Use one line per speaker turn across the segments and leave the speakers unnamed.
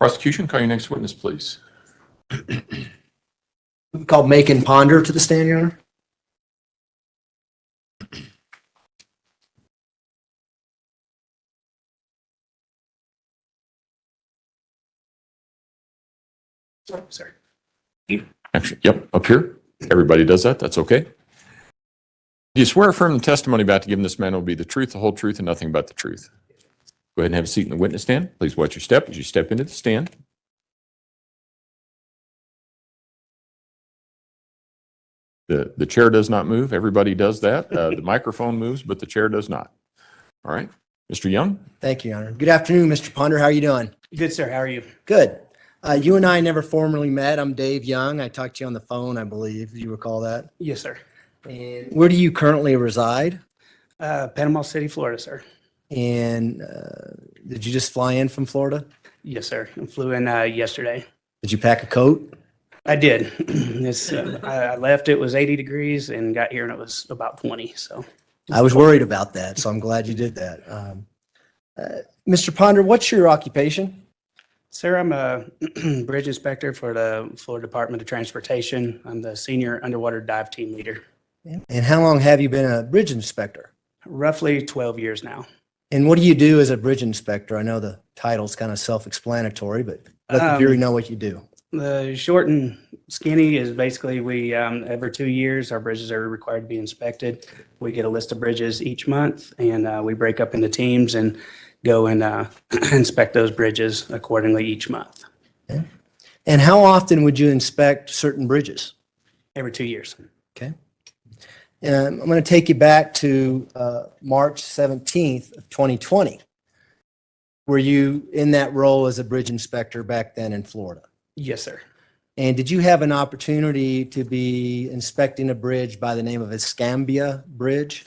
Prosecution, call your next witness, please.
Called Macon Ponder to the stand, Your Honor.
Sorry.
Actually, yep, up here. Everybody does that. That's okay. Do you swear affirm the testimony about to give in this man will be the truth, the whole truth, and nothing but the truth? Go ahead and have a seat in the witness stand. Please watch your step as you step into the stand. The chair does not move. Everybody does that. The microphone moves, but the chair does not. All right. Mr. Young?
Thank you, Your Honor. Good afternoon, Mr. Ponder. How are you doing?
Good, sir. How are you?
Good. You and I never formally met. I'm Dave Young. I talked to you on the phone, I believe. Do you recall that?
Yes, sir.
And where do you currently reside?
Panama City, Florida, sir.
And did you just fly in from Florida?
Yes, sir. I flew in yesterday.
Did you pack a coat?
I did. I left, it was 80 degrees, and got here and it was about 20. So
I was worried about that, so I'm glad you did that. Mr. Ponder, what's your occupation?
Sir, I'm a bridge inspector for the Florida Department of Transportation. I'm the senior underwater dive team leader.
And how long have you been a bridge inspector?
Roughly 12 years now.
And what do you do as a bridge inspector? I know the title's kind of self-explanatory, but let the jury know what you do.
The short and skinny is basically we, every 2 years, our bridges are required to be inspected. We get a list of bridges each month, and we break up into teams and go and inspect those bridges accordingly each month.
Okay. And how often would you inspect certain bridges?
Every 2 years.
Okay. And I'm going to take you back to March 17th of 2020. Were you in that role as a bridge inspector back then in Florida?
Yes, sir.
And did you have an opportunity to be inspecting a bridge by the name of Escambia Bridge?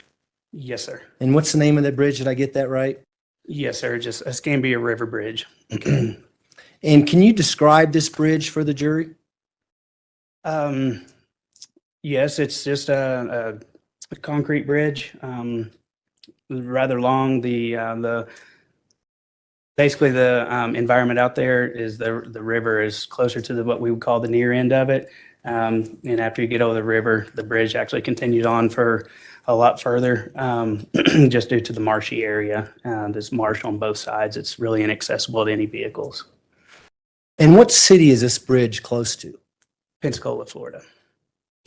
Yes, sir.
And what's the name of that bridge? Did I get that right?
Yes, sir. Just Escambia River Bridge.
Okay. And can you describe this bridge for the jury?
Yes, it's just a concrete bridge, rather long. Basically the environment out there is the river is closer to what we would call the near end of it. And after you get over the river, the bridge actually continues on for a lot further, just due to the marshy area. There's marsh on both sides. It's really inaccessible to any vehicles.
And what city is this bridge close to?
Pensacola, Florida.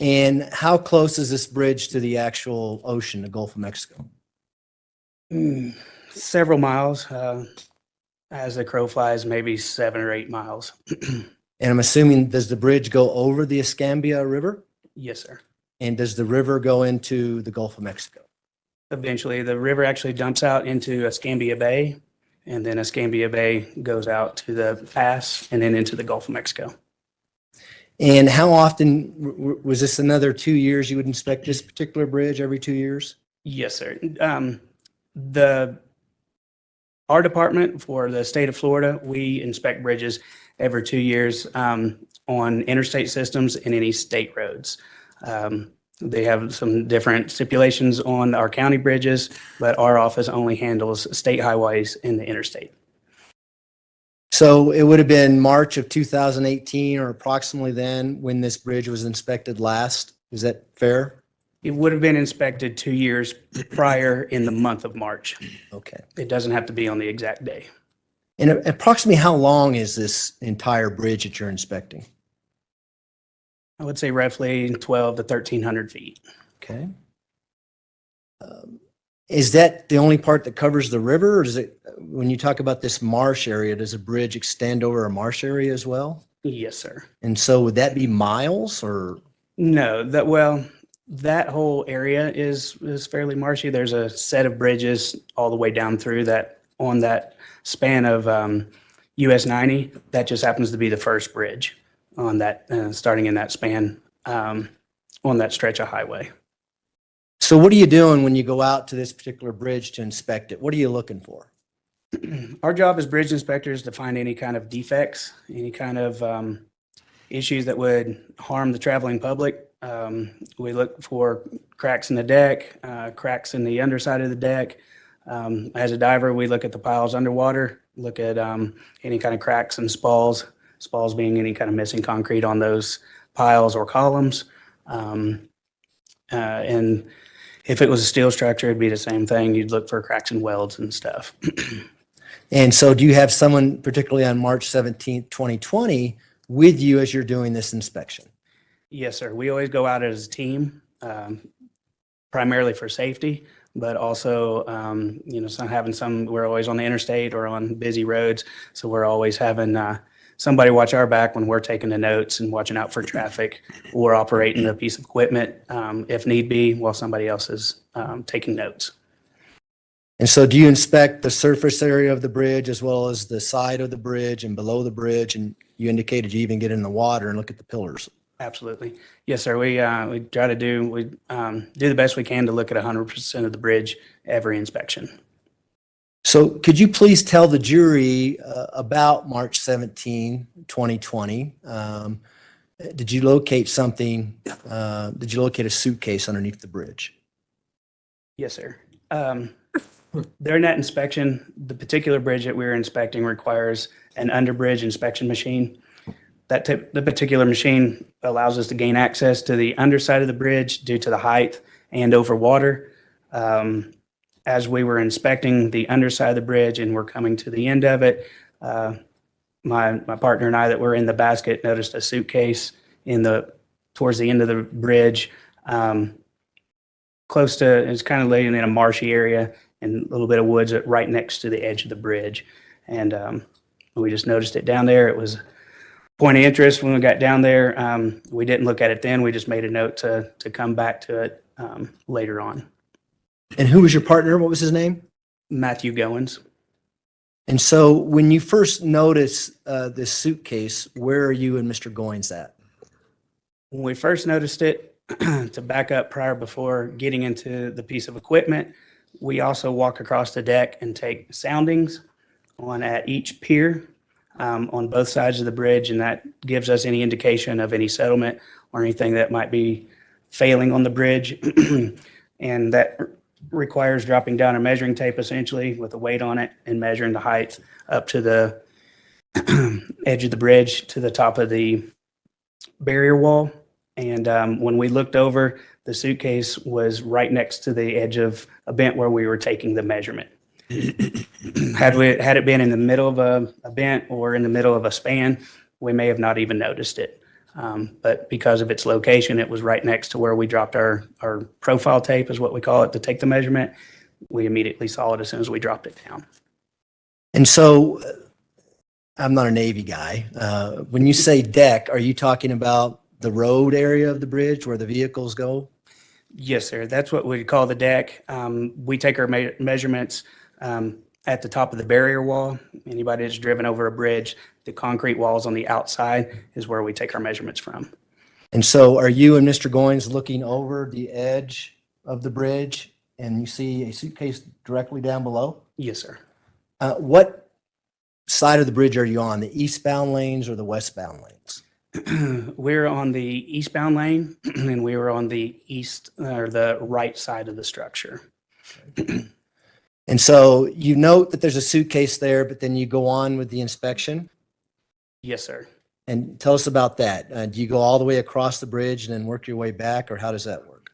And how close is this bridge to the actual ocean, the Gulf of Mexico?
Several miles. As the crow flies, maybe 7 or 8 miles.
And I'm assuming, does the bridge go over the Escambia River?
Yes, sir.
And does the river go into the Gulf of Mexico?
Eventually, the river actually dumps out into Escambia Bay, and then Escambia Bay goes out to the pass and then into the Gulf of Mexico.
And how often, was this another 2 years you would inspect this particular bridge, every 2 years?
Yes, sir. Our department for the state of Florida, we inspect bridges every 2 years on interstate systems and any state roads. They have some different stipulations on our county bridges, but our office only handles state highways and the interstate.
So it would have been March of 2018 or approximately then when this bridge was inspected last. Is that fair?
It would have been inspected 2 years prior in the month of March.
Okay.
It doesn't have to be on the exact day.
And approximately how long is this entire bridge that you're inspecting?
I would say roughly 12 to 1,300 feet.
Okay. Is that the only part that covers the river, or does it, when you talk about this marsh area, does a bridge extend over a marsh area as well?
Yes, sir.
And so would that be miles or?
No, that whole area is fairly marshy. There's a set of bridges all the way down through that on that span of US 90. That just happens to be the first bridge on that, starting in that span on that stretch of highway.
So what are you doing when you go out to this particular bridge to inspect it? What are you looking for?
Our job as bridge inspectors to find any kind of defects, any kind of issues that would harm the traveling public. We look for cracks in the deck, cracks in the underside of the deck, As a diver, we look at the piles underwater, look at any kind of cracks and spalls being any kind of missing concrete on those piles or columns. And if it was a steel structure, it'd be the same thing. You'd look for cracks and welds and stuff.
And so do you have someone, particularly on March 17th, 2020, with you as you're doing this inspection?
Yes, sir. We always go out as a team, primarily for safety, but also, we're always on the interstate or on busy roads. So we're always having somebody watch our back when we're taking the notes and watching out for traffic or operating a piece of equipment if need be while somebody else is taking notes.
And so do you inspect the surface area of the bridge as well as the side of the bridge and below the bridge? And you indicated you even get in the water and look at the pillars.
Absolutely. Yes, sir. We try to do the best we can to look at 100% of the bridge every inspection.
So could you please tell the jury about March 17, 2020? Did you locate something? Did you locate a suitcase underneath the bridge?
Yes, sir. During that inspection, the particular bridge that we were inspecting requires an underbridge inspection machine. The particular machine allows us to gain access to the underside of the bridge due to the height and over water. As we were inspecting the underside of the bridge and we're coming to the end of it, my partner and I that were in the basket noticed a suitcase towards the end of the bridge, close to, it's kind of laying in a marshy area and a little bit of woods right next to the edge of the bridge. And we just noticed it down there. It was a point of interest when we got down there. We didn't look at it then. We just made a note to come back to it later on.
And who was your partner? What was his name?
Matthew Goins.
And so when you first notice this suitcase, where are you and Mr. Goins at?
When we first noticed it, to back up before getting into the piece of equipment, we also walk across the deck and take soundings at each pier on both sides of the bridge, and that gives us any indication of any settlement or anything that might be failing on the bridge. And that requires dropping down a measuring tape essentially with a weight on it and measuring the height up to the edge of the bridge to the top of the barrier wall. And when we looked over, the suitcase was right next to the edge of a bent where we were taking the measurement. Had it been in the middle of a bent or in the middle of a span, we may have not even noticed it. But because of its location, it was right next to where we dropped our profile tape, is what we call it, to take the measurement. We immediately saw it as soon as we dropped it down.
And so I'm not a Navy guy. When you say deck, are you talking about the road area of the bridge where the vehicles go?
Yes, sir. That's what we call the deck. We take our measurements at the top of the barrier wall. Anybody that's driven over a bridge, the concrete walls on the outside is where we take our measurements from.
And so are you and Mr. Goins looking over the edge of the bridge and you see a suitcase directly down below?
Yes, sir.
What side of the bridge are you on, the eastbound lanes or the westbound lanes?
We're on the eastbound lane and we were on the east or the right side of the structure.
And so you note that there's a suitcase there, but then you go on with the inspection?
Yes, sir.
And tell us about that. Do you go all the way across the bridge and then work your way back, or how does that work?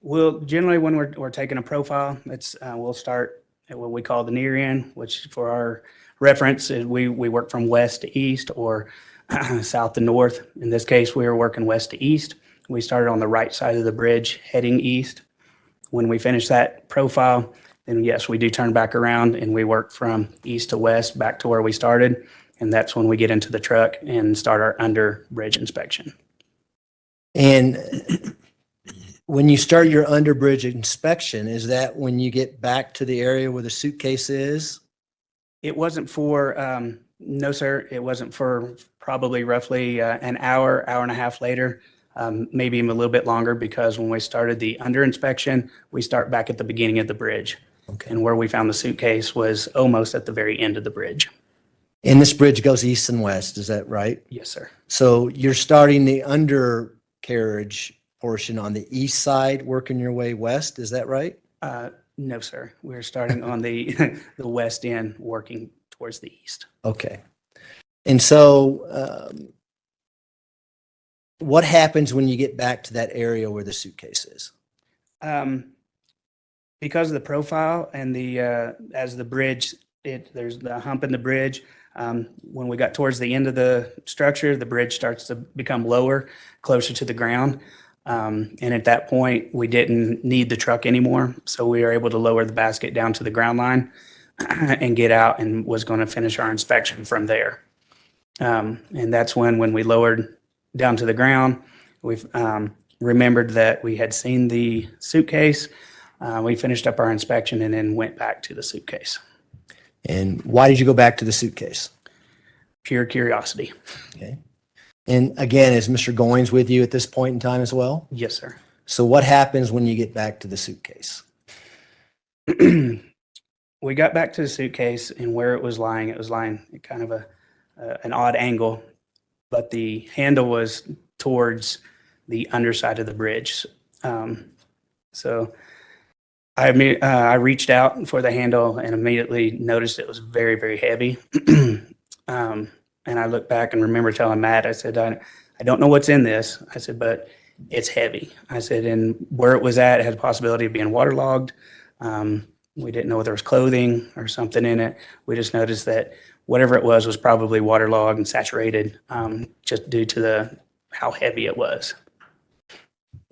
Well, generally when we're taking a profile, we'll start at what we call the near end, which for our reference is we work from west to east or south to north. In this case, we were working west to east. We started on the right side of the bridge heading east. When we finish that profile, then yes, we do turn back around and we work from east to west back to where we started. And that's when we get into the truck and start our under bridge inspection.
And when you start your under bridge inspection, is that when you get back to the area where the suitcase is?
It wasn't for, no, sir. It wasn't for probably roughly an hour and a half later, maybe even a little bit longer, because when we started the under inspection, we start back at the beginning of the bridge.
Okay.
And where we found the suitcase was almost at the very end of the bridge.
And this bridge goes east and west, is that right?
Yes, sir.
So you're starting the undercarriage portion on the east side, working your way west, is that right?
No, sir. We're starting on the the west end, working towards the east.
Okay. And so, what happens when you get back to that area where the suitcase is?
Because of the profile and the as the bridge, there's the hump in the bridge. When we got towards the end of the structure, the bridge starts to become lower, closer to the ground. And at that point, we didn't need the truck anymore, so we were able to lower the basket down to the ground line and get out, and was going to finish our inspection from there. And that's when we lowered down to the ground, we've remembered that we had seen the suitcase. We finished up our inspection and then went back to the suitcase.
And why did you go back to the suitcase?
Pure curiosity.
Okay. And again, is Mr. Goins with you at this point in time as well?
Yes, sir.
So what happens when you get back to the suitcase?
We got back to the suitcase, and where it was lying at kind of an odd angle, but the handle was towards the underside of the bridge. So I reached out for the handle and immediately noticed it was very, very heavy. And I looked back and remember telling Matt, I said, I don't know what's in this. I said, but it's heavy. I said, and where it was at, it had a possibility of being waterlogged. We didn't know if there was clothing or something in it. We just noticed that whatever it was probably waterlogged and saturated, just due to how heavy it was.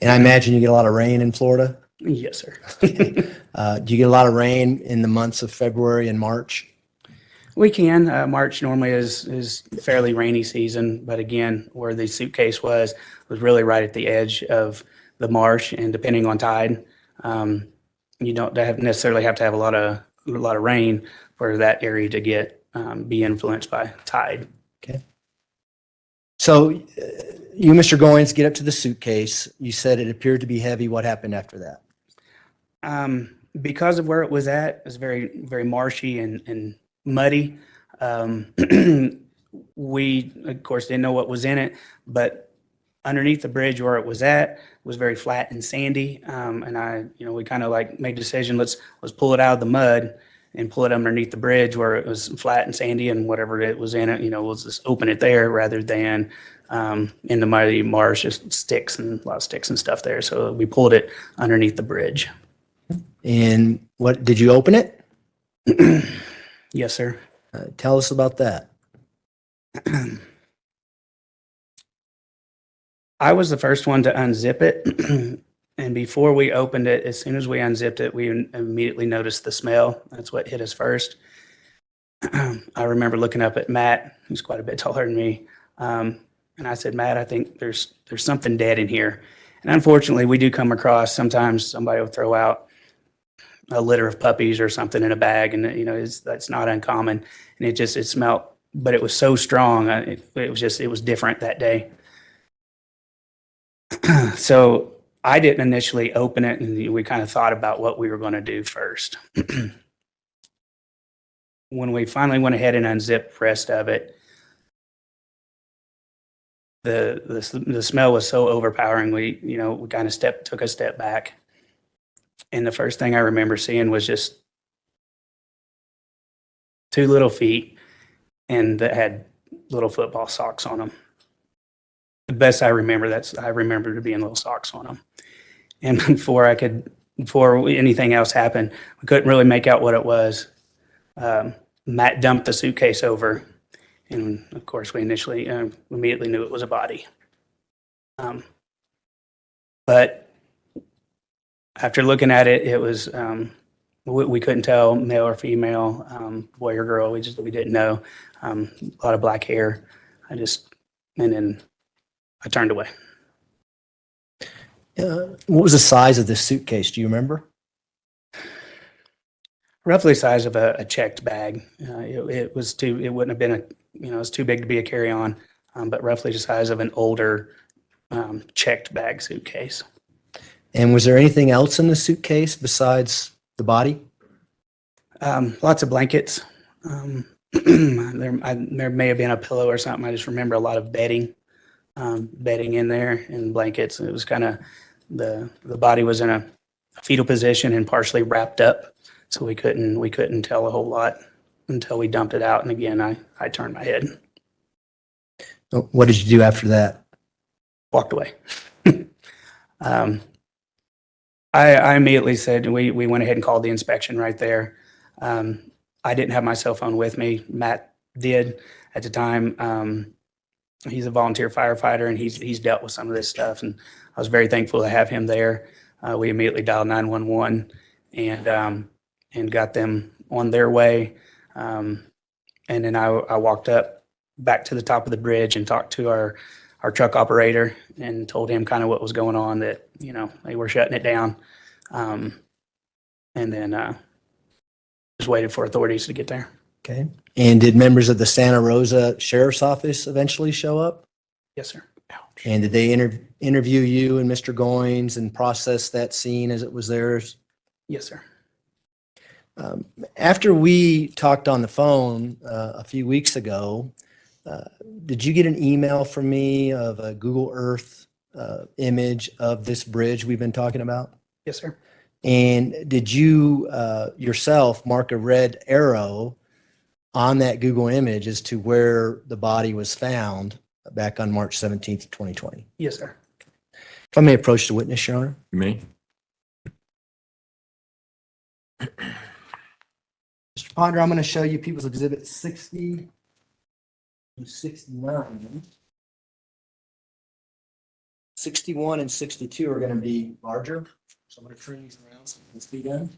And I imagine you get a lot of rain in Florida.
Yes, sir.
Do you get a lot of rain in the months of February and March?
We can. March normally is fairly rainy season, but again, where the suitcase was really right at the edge of the marsh, and depending on tide, you don't necessarily have to have a lot of rain for that area to be influenced by tide.
Okay. So you, Mr. Goins, get up to the suitcase. You said it appeared to be heavy. What happened after that?
Because of where it was at, it was very, very marshy and muddy. We, of course, didn't know what was in it, but underneath the bridge where it was at was very flat and sandy. And we kind of like made a decision, let's pull it out of the mud and pull it underneath the bridge where it was flat and sandy, and whatever it was in it, we'll just open it there rather than in the muddy marsh, just a lot of sticks and stuff there. So we pulled it underneath the bridge.
And what did you open it?
Yes, sir.
Tell us about that.
I was the first one to unzip it. And before we opened it, as soon as we unzipped it, we immediately noticed the smell. That's what hit us first. I remember looking up at Matt, who's quite a bit taller than me. And I said, Matt, I think there's something dead in here. And unfortunately, we do come across, sometimes somebody will throw out a litter of puppies or something in a bag, and that's not uncommon. And it smelled, but it was so strong. It was different that day. So I didn't initially open it, and we kind of thought about what we were going to do first. When we finally went ahead and unzipped the rest of it, the smell was so overpowering. We kind of took a step back. And the first thing I remember seeing was just 2 little feet, and that had little football socks on them. The best I remember, I remember there being little socks on them. And before anything else happened, we couldn't really make out what it was. Matt dumped the suitcase over, and of course we initially immediately knew it was a body. But after looking at it, it was we couldn't tell male or female, boy or girl. We didn't know. A lot of black hair. And then I turned away.
What was the size of this suitcase? Do you remember?
Roughly the size of a checked bag. It wouldn't have been it was too big to be a carry-on, but roughly the size of an older checked bag suitcase.
And was there anything else in the suitcase besides the body?
Lots of blankets. There may have been a pillow or something. I just remember a lot of bedding in there and blankets. It was kind of the body was in a fetal position and partially wrapped up. So we couldn't tell a whole lot until we dumped it out. And again, I turned my head,
What did you do after that?
walked away. I immediately said, we went ahead and called the inspection right there. I didn't have my cell phone with me. Matt did at the time. He's a volunteer firefighter and he's dealt with some of this stuff. And I was very thankful to have him there. We immediately dialed 911 and got them on their way. And then I walked up back to the top of the bridge and talked to our truck operator and told him kind of what was going on, that, you know, they were shutting it down. And then just waited for authorities to get there.
Okay. And did members of the Santa Rosa Sheriff's Office eventually show up?
Yes, sir.
And did they interview you and Mr. Goins and process that scene as it was theirs?
Yes, sir.
After we talked on the phone a few weeks ago, did you get an email from me of a Google Earth image of this bridge we've been talking about?
Yes, sir.
And did you yourself mark a red arrow on that Google image as to where the body was found back on March 17th, 2020?
Yes, sir.
If I may approach the witness, Your Honor.
You may.
Mr. Ponder, I'm going to show you People's Exhibit 60 and 69. 61 and 62 are going to be larger. So I'm going to turn these around so we can see them.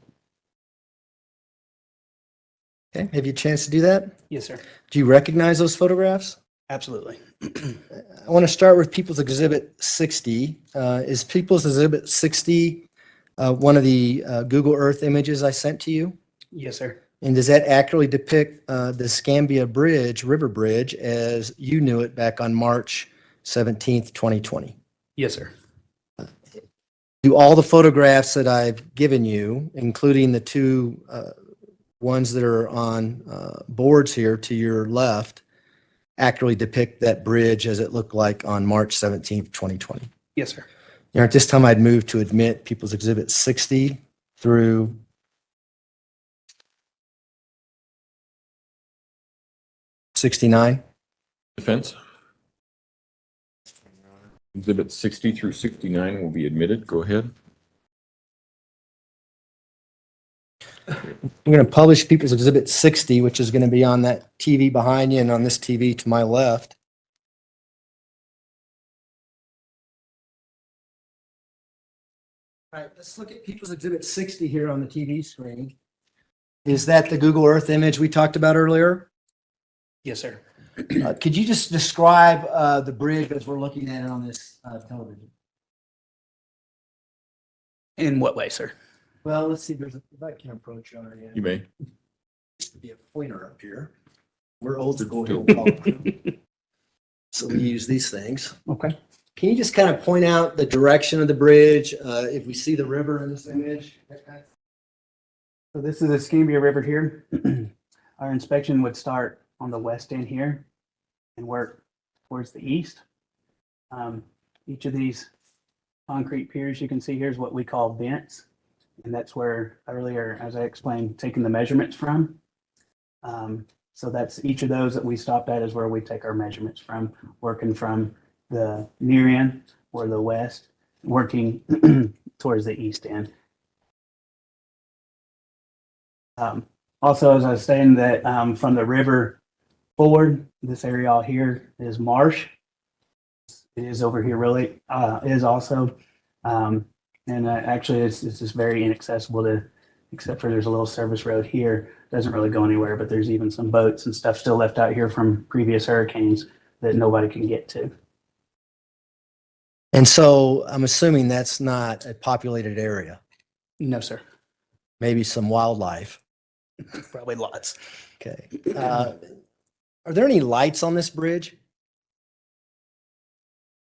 Okay, have you a chance to do that?
Yes, sir.
Do you recognize those photographs?
Absolutely.
I want to start with People's Exhibit 60. Is People's Exhibit 60 one of the Google Earth images I sent to you?
Yes, sir.
And does that accurately depict the Scambia Bridge, River Bridge, as you knew it back on March 17th, 2020?
Yes, sir.
Do all the photographs that I've given you, including the two ones that are on boards here to your left, accurately depict that bridge as it looked like on March 17th, 2020?
Yes, sir.
At this time, I'd move to admit People's Exhibit 60 through 69.
Defense? Exhibit 60 through 69 will be admitted. Go ahead.
I'm going to publish People's Exhibit 60, which is going to be on that TV behind you and on this TV to my left. All right, let's look at People's Exhibit 60 here on the TV screen. Is that the Google Earth image we talked about earlier?
Yes, sir.
Could you just describe the bridge as we're looking at it on this television?
In what way, sir?
Well, let's see. If I can approach you on it.
You may.
Used to be a pointer up here. We're old school here. So we use these things.
Okay.
Can you just kind of point out the direction of the bridge? If we see the river in this image?
So this is the Scambia River here. Our inspection would start on the west end here and work towards the east. Each of these concrete piers you can see here is what we call vents. And that's where earlier, as I explained, taking the measurements from. So that's each of those that we stopped at is where we take our measurements from, working from the near end or the west, working towards the east end. Also, as I was saying, that from the river forward, this area out here is marsh. It is over here really is also, and actually it's just very inaccessible to, except for there's a little service road here. Doesn't really go anywhere, but there's even some boats and stuff still left out here from previous hurricanes that nobody can get to.
And so I'm assuming that's not a populated area.
No, sir.
Maybe some wildlife.
Probably lots.
Okay. Are there any lights on this bridge?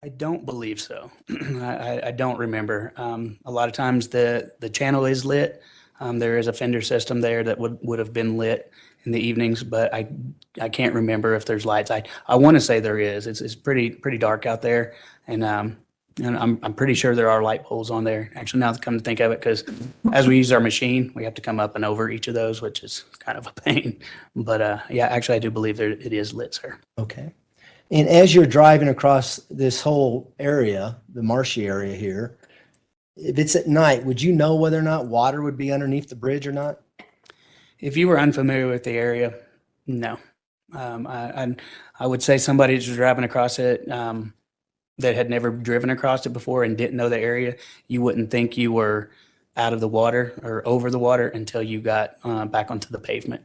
I don't believe so. I don't remember. A lot of times the channel is lit. There is a fender system there that would have been lit in the evenings, but I can't remember if there's lights. I want to say there is. It's pretty dark out there, and And I'm pretty sure there are light poles on there. Actually, now that I come to think of it, because as we use our machine, we have to come up and over each of those, which is kind of a pain. But yeah, actually, I do believe there it is lit, sir.
Okay. And as you're driving across this whole area, the marshy area here, if it's at night, would you know whether or not water would be underneath the bridge or not?
If you were unfamiliar with the area, no. I would say somebody who's driving across it that had never driven across it before and didn't know the area, you wouldn't think you were out of the water or over the water until you got back onto the pavement.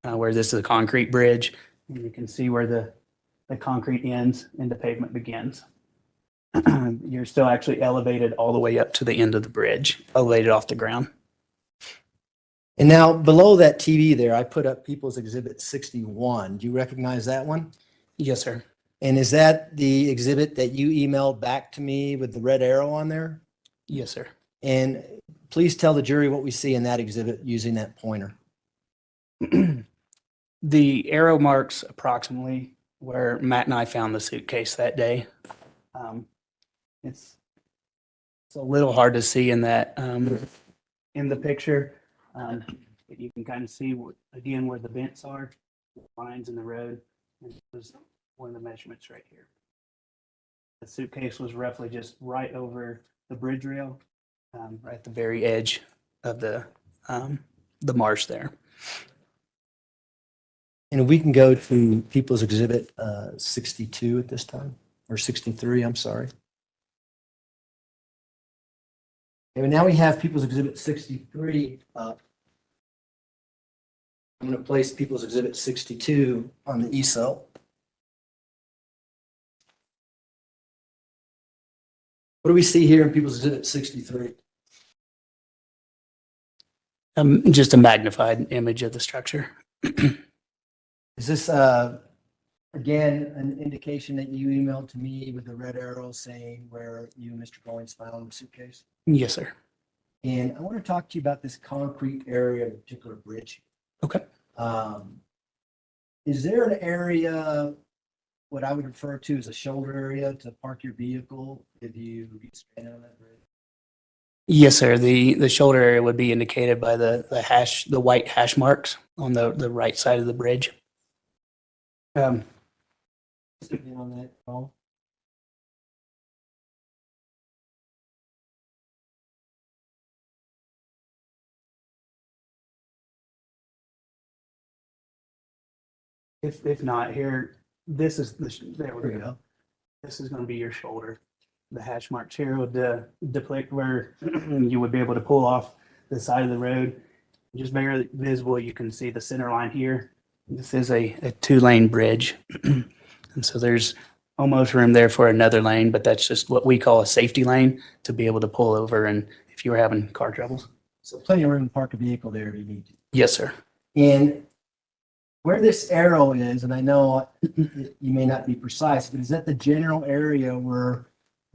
Where this is a concrete bridge, and you can see where the concrete ends and the pavement begins. You're still actually elevated all the way up to the end of the bridge, elevated off the ground.
And now below that TV there, I put up People's Exhibit 61. Do you recognize that one?
Yes, sir.
And is that the exhibit that you emailed back to me with the red arrow on there?
Yes, sir.
And please tell the jury what we see in that exhibit using that pointer.
The arrow marks approximately where Matt and I found the suitcase that day. It's a little hard to see in that in the picture. But you can kind of see again where the vents are, the lines in the road, and it was one of the measurements right here. The suitcase was roughly just right over the bridge rail, right at the very edge of the marsh there.
And if we can go to People's Exhibit 62 at this time, or 63, I'm sorry. And now we have People's Exhibit 63 up. I'm going to place People's Exhibit 62 on the easel. What do we see here in People's Exhibit 63?
Just a magnified image of the structure.
Is this, again, an indication that you emailed to me with the red arrow saying where you and Mr. Goins found the suitcase?
Yes, sir.
And I want to talk to you about this concrete area, a particular bridge.
Okay.
Is there an area, what I would refer to as a shoulder area, to park your vehicle if you get stranded on that bridge?
Yes, sir. The shoulder area would be indicated by the white hash marks on the right side of the bridge.
On that call?
If not here, this is there
There
we
we
go.
go.
This is going to be your shoulder. The hash marks here would depict where you would be able to pull off the side of the road. Just very visible. You can see the center line here. This is a 2-lane bridge. And so there's almost room there for another lane, but that's just what we call a safety lane to be able to pull over and if you were having car troubles.
So plenty of room to park a vehicle there if you need to.
Yes, sir.
And where this arrow is, and I know you may not be precise, but is that the general area where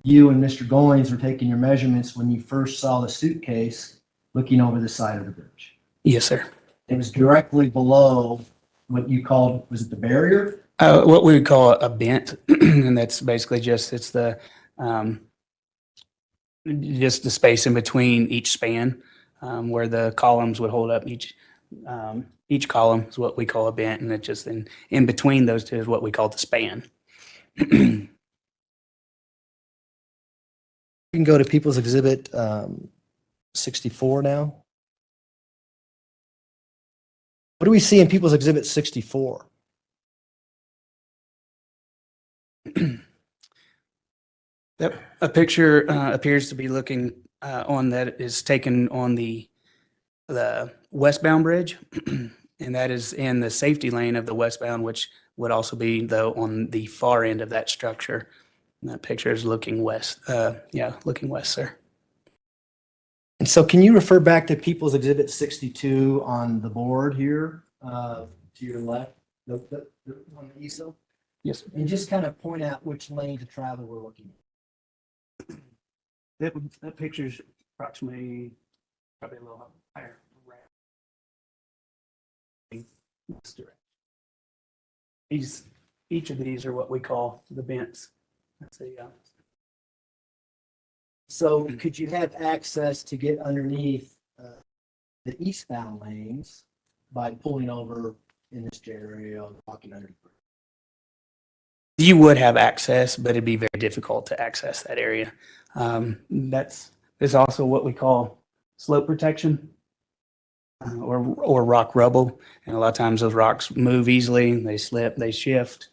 you and Mr. Goins were taking your measurements when you first saw the suitcase looking over the side of the bridge?
Yes, sir.
It was directly below what you called, was it the barrier?
What we would call a bent, and that's basically just the space in between each span where the columns would hold up. Each column is what we call a bent, and it's just in between those two is what we call the span.
You can go to People's Exhibit 64 now. What do we see in People's Exhibit 64?
A picture appears to be looking on that is taken on the westbound bridge, and that is in the safety lane of the westbound, which would also be though on the far end of that structure. And that picture is looking west. Looking west, sir.
And so can you refer back to People's Exhibit 62 on the board here to your left, on the easel?
Yes, sir.
And just kind of point out which lane to travel we're looking at.
That picture's approximately probably a little higher. This direction. Each of these are what we call the bents. That's
So could you have access to get underneath the eastbound lanes by pulling over in this area, walking underneath?
You would have access, but it'd be very difficult to access that area. There's also what we call slope protection or rock rubble. And a lot of times those rocks move easily, they slip, they shift.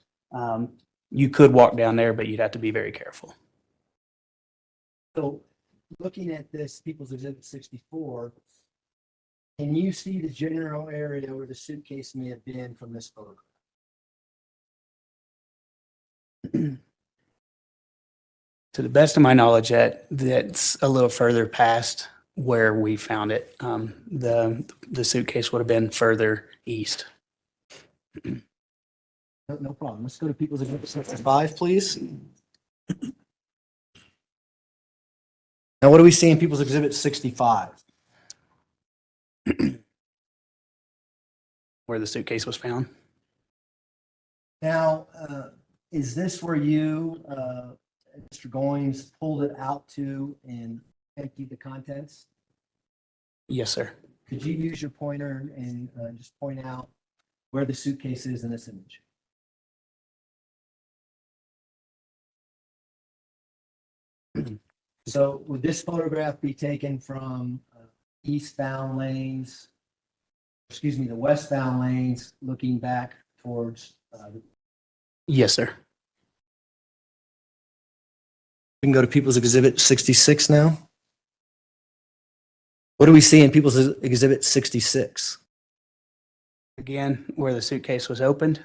You could walk down there, but you'd have to be very careful.
So looking at this People's Exhibit 64, can you see the general area where the suitcase may have been from this photograph?
To the best of my knowledge, that's a little further past where we found it. The suitcase would have been further east.
No problem. Let's go to People's Exhibit 65, please. Now, what do we see in People's Exhibit 65?
Where the suitcase was found.
Now, is this where you, Mr. Goins, pulled it out to and emptied the contents?
Yes, sir.
Could you use your pointer and just point out where the suitcase is in this image? So would this photograph be taken from eastbound lanes, excuse me, the westbound lanes, looking back towards?
Yes, sir.
We can go to People's Exhibit 66 now. What do we see in People's Exhibit 66?
Again, where the suitcase was opened.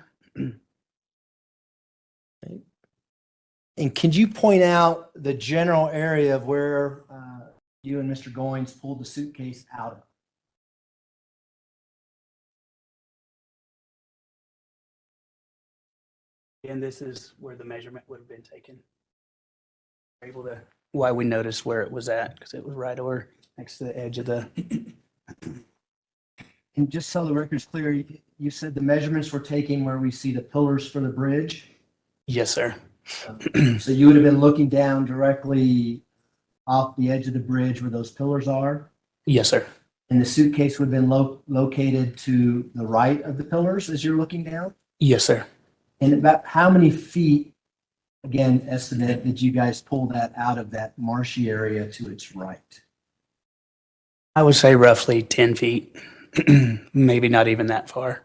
And can you point out the general area of where you and Mr. Goins pulled the suitcase out of?
And this is where the measurement would have been taken. Able to, why we noticed where it was at, because it was right over next to the edge of the.
And just so the record's clear, you said the measurements were taken where we see the pillars for the bridge.
Yes, sir.
So you would have been looking down directly off the edge of the bridge where those pillars are.
Yes, sir.
And the suitcase would have been located to the right of the pillars as you're looking down.
Yes, sir.
And about how many feet, again, estimate, did you guys pull that out of that marshy area to its right?
I would say roughly 10 feet, maybe not even that far.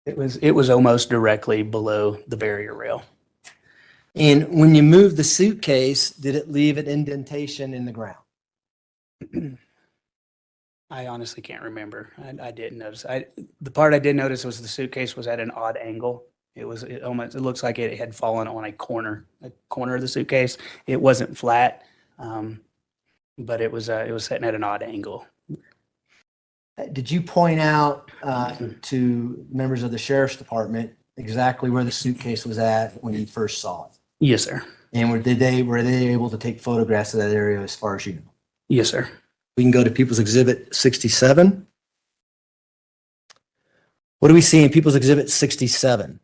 It was almost directly below the barrier rail.
And when you moved the suitcase, did it leave an indentation in the ground?
I honestly can't remember. I didn't notice. The part I did notice was the suitcase was at an odd angle. It looks like it had fallen on a corner of the suitcase. It wasn't flat, but it was sitting at an odd angle.
Did you point out to members of the sheriff's department exactly where the suitcase was at when you first saw it?
Yes, sir.
And were they able to take photographs of that area as far as you know?
Yes, sir.
We can go to People's Exhibit 67. What do we see in People's Exhibit 67?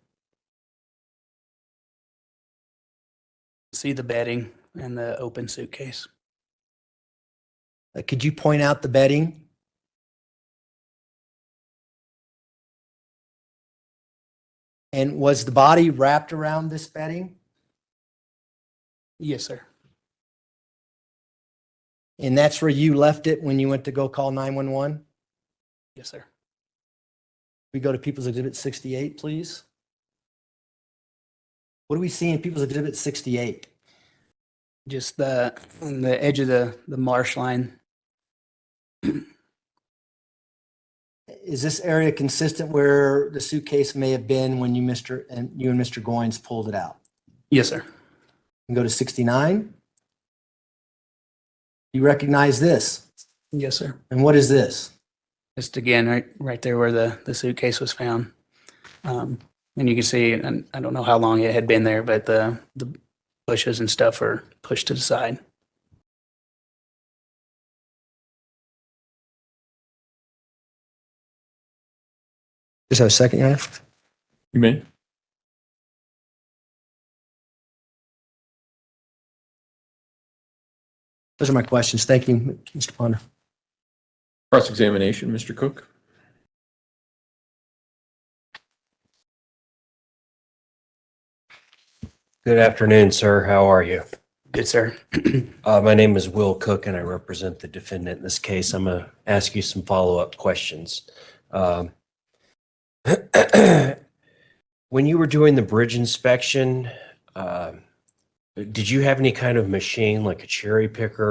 See the bedding and the open suitcase.
Could you point out the bedding? And was the body wrapped around this bedding?
Yes, sir.
And that's where you left it when you went to go call 911?
Yes, sir.
We go to People's Exhibit 68, please. What do we see in People's Exhibit 68?
Just on the edge of the marsh line.
Is this area consistent where the suitcase may have been when you and Mr. Goins pulled it out?
Yes, sir.
We go to 69. You recognize this?
Yes, sir.
And what is this?
Just again, right there where the suitcase was found. And you can see, and I don't know how long it had been there, but the bushes and stuff are pushed to the side.
Just have a second, Your Honor.
You may.
Those are my questions. Thank you, Mr. Ponder.
Cross-examination, Mr. Cook?
Good afternoon, sir. How are you?
Good, sir.
My name is Will Cook, and I represent the defendant in this case. I'm going to ask you some follow-up questions. When you were doing the bridge inspection, did you have any kind of machine, like a cherry picker?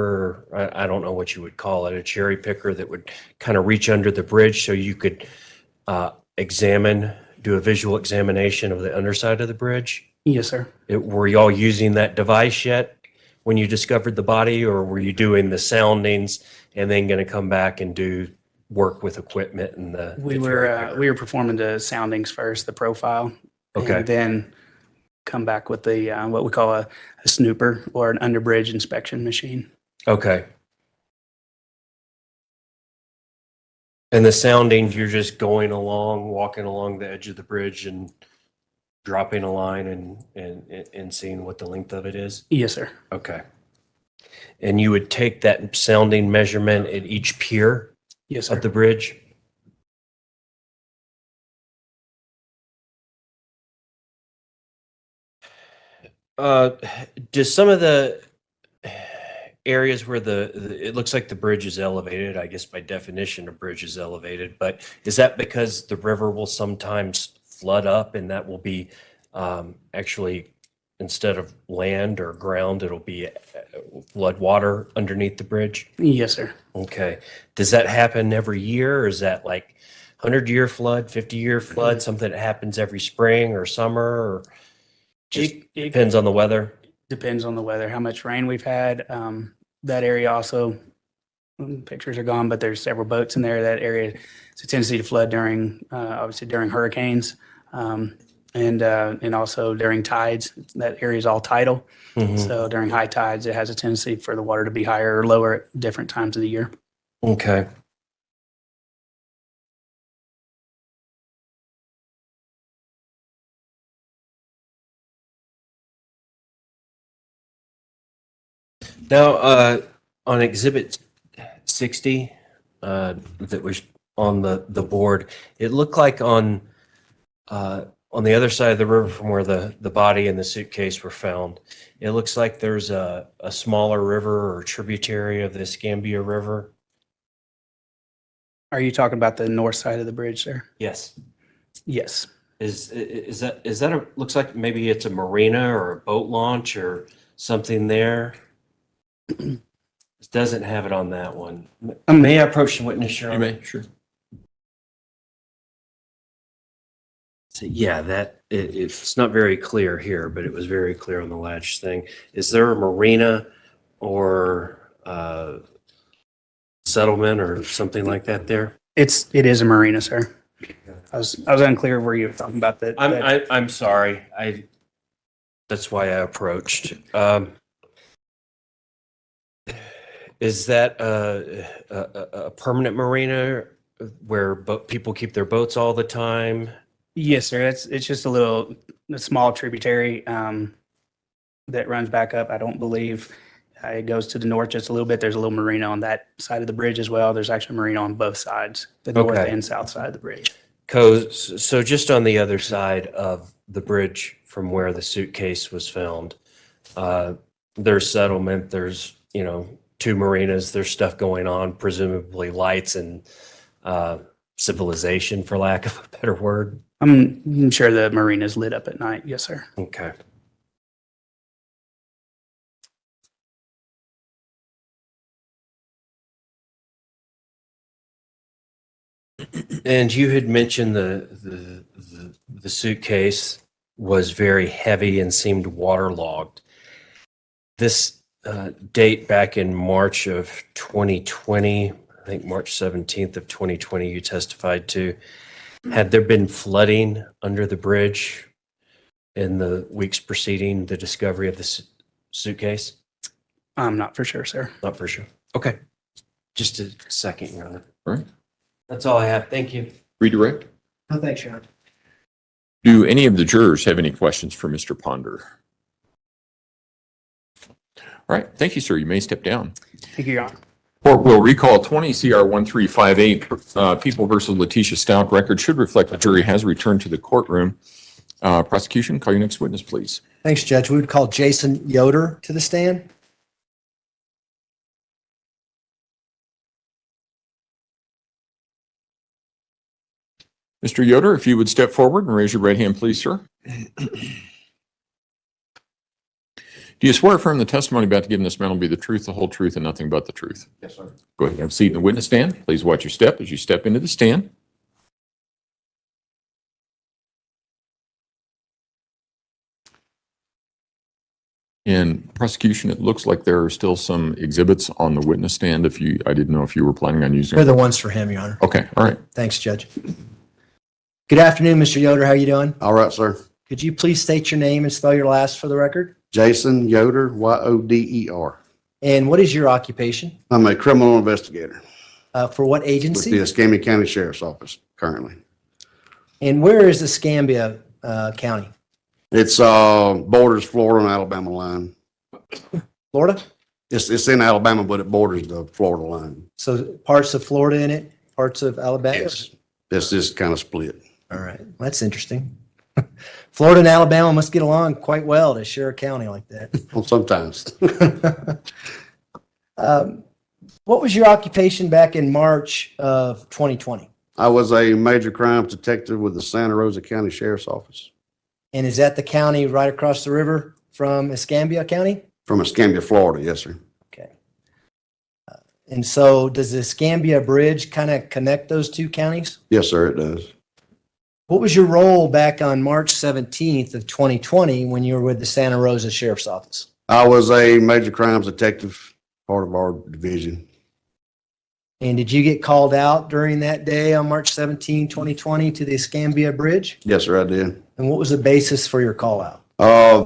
Or I don't know what you would call it, a cherry picker that would kind of reach under the bridge so you could do a visual examination of the underside of the bridge?
Yes, sir.
Were y'all using that device yet when you discovered the body, or were you doing the soundings and then going to come back and do work with equipment and
We were performing the soundings first, the profile,
Okay.
and then come back with the what we call a snooper or an underbridge inspection machine.
Okay. And the soundings, you're just going along, walking along the edge of the bridge and dropping a line and seeing what the length of it is?
Yes, sir.
Okay. And you would take that sounding measurement at each pier
Yes, sir.
of the bridge? Does some of the areas where it looks like the bridge is elevated, I guess by definition a bridge is elevated, but is that because the river will sometimes flood up and that will be actually, instead of land or ground, it'll be flood water underneath the bridge?
Yes, sir.
Okay. Does that happen every year, or is that like 100-year flood, 50-year flood, something that happens every spring or summer, or just
It
depends on the weather?
depends on the weather, how much rain we've had. That area also, pictures are gone, but there's several boats in there. That area, it's a tendency to flood during, obviously during hurricanes, and also during tides. That area is all tidal.
Mhm.
So during high tides, it has a tendency for the water to be higher or lower at different times of the year.
Okay. Now, on Exhibit 60, that was on the board, it looked like on the other side of the river from where the body and the suitcase were found, it looks like there's a smaller river or tributary of the Escambia River.
Are you talking about the north side of the bridge, sir?
Yes.
Yes.
Is that looks like maybe it's a marina or a boat launch or something there? It doesn't have it on that one. May I approach the witness, Your
You
Honor?
may, sure.
So, yeah, it's not very clear here, but it was very clear on the latch thing. Is there a marina or settlement or something like that there?
It is a marina, sir. I was unclear of where you were talking about that.
I'm sorry. That's why I approached. Is that a permanent marina where people keep their boats all the time?
Yes, sir. It's just a small tributary that runs back up. I don't believe it goes to the north just a little bit. There's a little marina on that side of the bridge as well. There's actually a marina on both sides, the north
Okay.
and south side of the bridge.
So just on the other side of the bridge from where the suitcase was found, there's settlement, there's, two marinas, there's stuff going on, presumably lights and civilization, for lack of a better word.
I'm sure the marina's lit up at night. Yes, sir.
Okay. And you had mentioned the suitcase was very heavy and seemed waterlogged. This date back in March of 2020, I think March 17th of 2020, you testified to. Had there been flooding under the bridge in the weeks preceding the discovery of the suitcase?
I'm not for sure, sir.
Not for sure. Okay. Just a second, Your Honor.
All right.
That's all I have. Thank you.
Redirect.
Oh, thanks, Sean.
Do any of the jurors have any questions for Mr. Ponder? All All right, thank you, sir. You may step down.
Thank you, Your Honor.
Court will recall 20 CR 1358, People versus Letecia Stauch record should reflect the jury has returned to the courtroom. Prosecution, call your next witness, please.
Thanks, Judge. We would call Jason Yoder to the stand.
Mr. Yoder, if you would step forward and raise your right hand, please, sir. Do you swear affirm the testimony about to give in this matter will be the truth, the whole truth, and nothing but the truth?
Yes, sir.
Go ahead and have a seat in the witness stand. Please watch your step as you step into the stand. In prosecution, it looks like there are still some exhibits on the witness stand. I didn't know if you were planning on using
They're
them.
the ones for him, Your Honor.
Okay, all right.
Thanks, Judge. Good afternoon, Mr. Yoder. How are you doing?
All right, sir.
Could you please state your name and spell your last for the record?
Jason Yoder, Yoder.
And what is your occupation?
I'm a criminal investigator
For what
with the
agency?
Escambia County Sheriff's Office currently.
And where is Escambia County?
It's borders Florida and Alabama line.
Florida?
It's in Alabama, but it borders the Florida line.
So parts of Florida in it, parts of Alabama?
Yes. It's just kind of split.
All right. Well, that's interesting. Florida and Alabama must get along quite well to share a county like that.
Well, sometimes.
What was your occupation back in March of 2020?
I was a major crimes detective with the Santa Rosa County Sheriff's Office
And is that the county right across the river from Escambia County?
from Escambia, Florida. Yes, sir.
Okay. And so does the Escambia Bridge kind of connect those two counties?
Yes, sir, it does.
What was your role back on March 17th of 2020 when you were with the Santa Rosa Sheriff's Office?
I was a major crimes detective, part of our division.
And did you get called out during that day on March 17, 2020 to the Escambia Bridge?
Yes, sir, I did.
And what was the basis for your call out?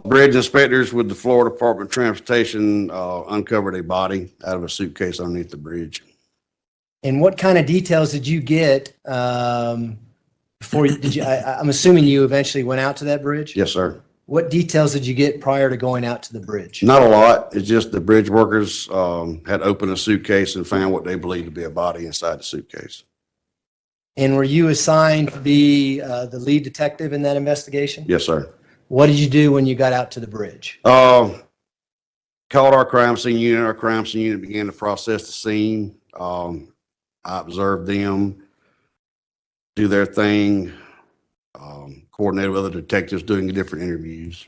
Bridge inspectors with the Florida Department of Transportation uncovered a body out of a suitcase underneath the bridge.
And what kind of details did you get before you, I'm assuming you eventually went out to that bridge?
Yes, sir.
What details did you get prior to going out to the bridge?
Not a lot. It's just the bridge workers had opened a suitcase and found what they believed to be a body inside the suitcase.
And were you assigned to be the lead detective in that investigation?
Yes, sir.
What did you do when you got out to the bridge?
Called our crime scene unit. Our crime scene unit began to process the scene. I observed them do their thing, coordinated with other detectives doing different interviews.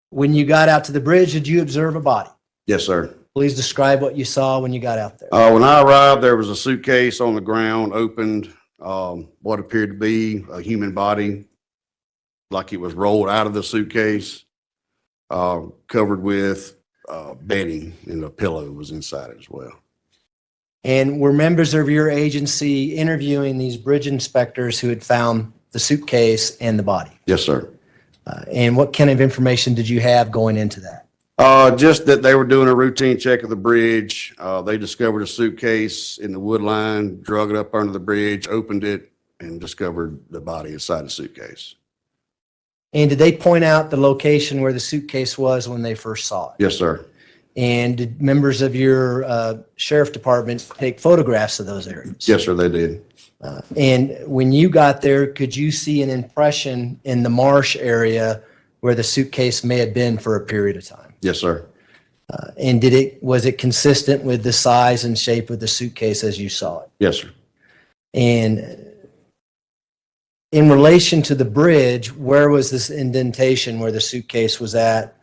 When you got out to the bridge, did you observe a body?
Yes, sir.
Please describe what you saw when you got out there.
When I arrived, there was a suitcase on the ground, opened, what appeared to be a human body, like it was rolled out of the suitcase, covered with bedding, and a pillow was inside it as well.
And were members of your agency interviewing these bridge inspectors who had found the suitcase and the body?
Yes, sir.
And what kind of information did you have going into that?
Just that they were doing a routine check of the bridge. They discovered a suitcase in the wood line, drug it up under the bridge, opened it, and discovered the body inside the suitcase.
And did they point out the location where the suitcase was when they first saw it?
Yes, sir.
And did members of your sheriff department take photographs of those areas?
Yes, sir, they did.
And when you got there, could you see an impression in the marsh area where the suitcase may have been for a period of time?
Yes, sir.
And was it consistent with the size and shape of the suitcase as you saw it?
Yes, sir.
And in relation to the bridge, where was this indentation where the suitcase was at,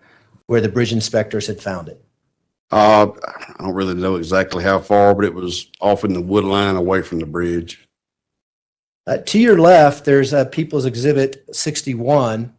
where the bridge inspectors had found it?
I don't really know exactly how far, but it was off in the wood line away from the bridge.
To your left, there's People's Exhibit 61,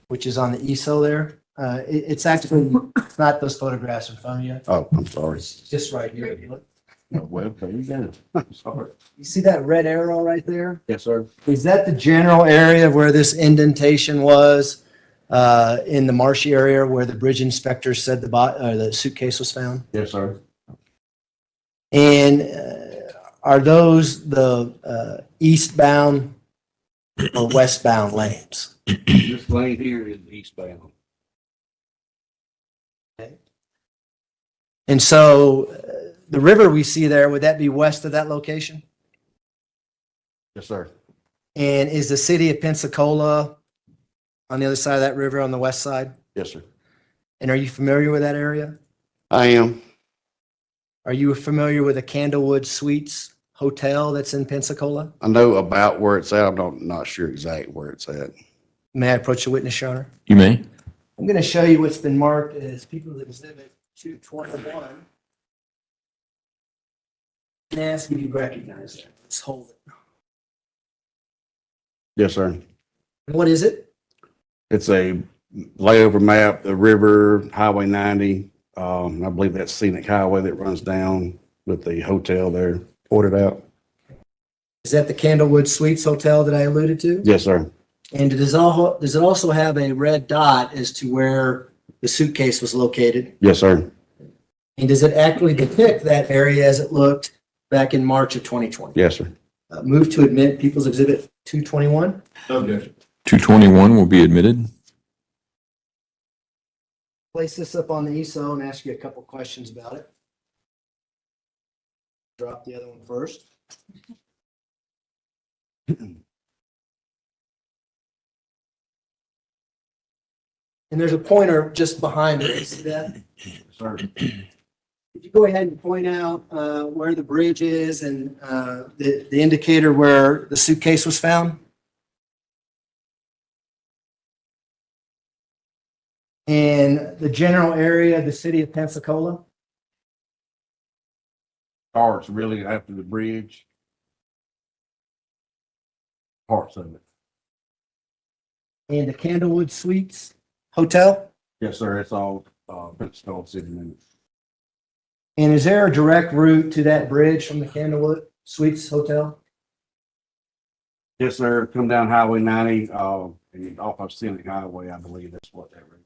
which is on the ESO there. It's actually it's not those photographs in front of you.
Oh, I'm sorry.
It's just right here. If you look.
Well, there you go. I'm sorry.
You see that red arrow right there?
Yes, sir.
Is that the general area where this indentation was in the marshy area where the bridge inspectors said the suitcase was found?
Yes, sir.
And are those the eastbound or westbound lanes?
This lane here is eastbound.
And so the river we see there, would that be west of that location?
Yes, sir.
And is the city of Pensacola on the other side of that river on the west side?
Yes, sir.
And are you familiar with that area?
I am.
Are you familiar with the Candlewood Suites Hotel that's in Pensacola?
I know about where it's at. I'm not sure exactly where it's at.
May I approach the witness, Your Honor?
You may.
I'm going to show you what's been marked as People's Exhibit 221. And ask if you recognize it. Let's hold it.
Yes, sir.
What is it?
It's a layover map, the river, Highway 90. I believe that's scenic highway that runs down with the hotel there, ported out.
Is that the Candlewood Suites Hotel that I alluded to?
Yes, sir.
And does it also have a red dot as to where the suitcase was located?
Yes, sir.
And does it accurately depict that area as it looked back in March of 2020?
Yes, sir.
Move to admit People's Exhibit 221.
Okay.
221 will be admitted.
Place this up on the ESO and ask you a couple questions about it. Drop the other one first. And there's a pointer just behind it. You see that?
Sir.
Could you go ahead and point out where the bridge is and the indicator where the suitcase was found? And the general area of the city of Pensacola?
Parts really after the bridge. Parts of it.
And the Candlewood Suites Hotel?
Yes, sir. It's all Pensacola city limits.
And is there a direct route to that bridge from the Candlewood Suites Hotel?
Yes, sir. Come down Highway 90, and off of Scenic Highway, I believe that's what that route.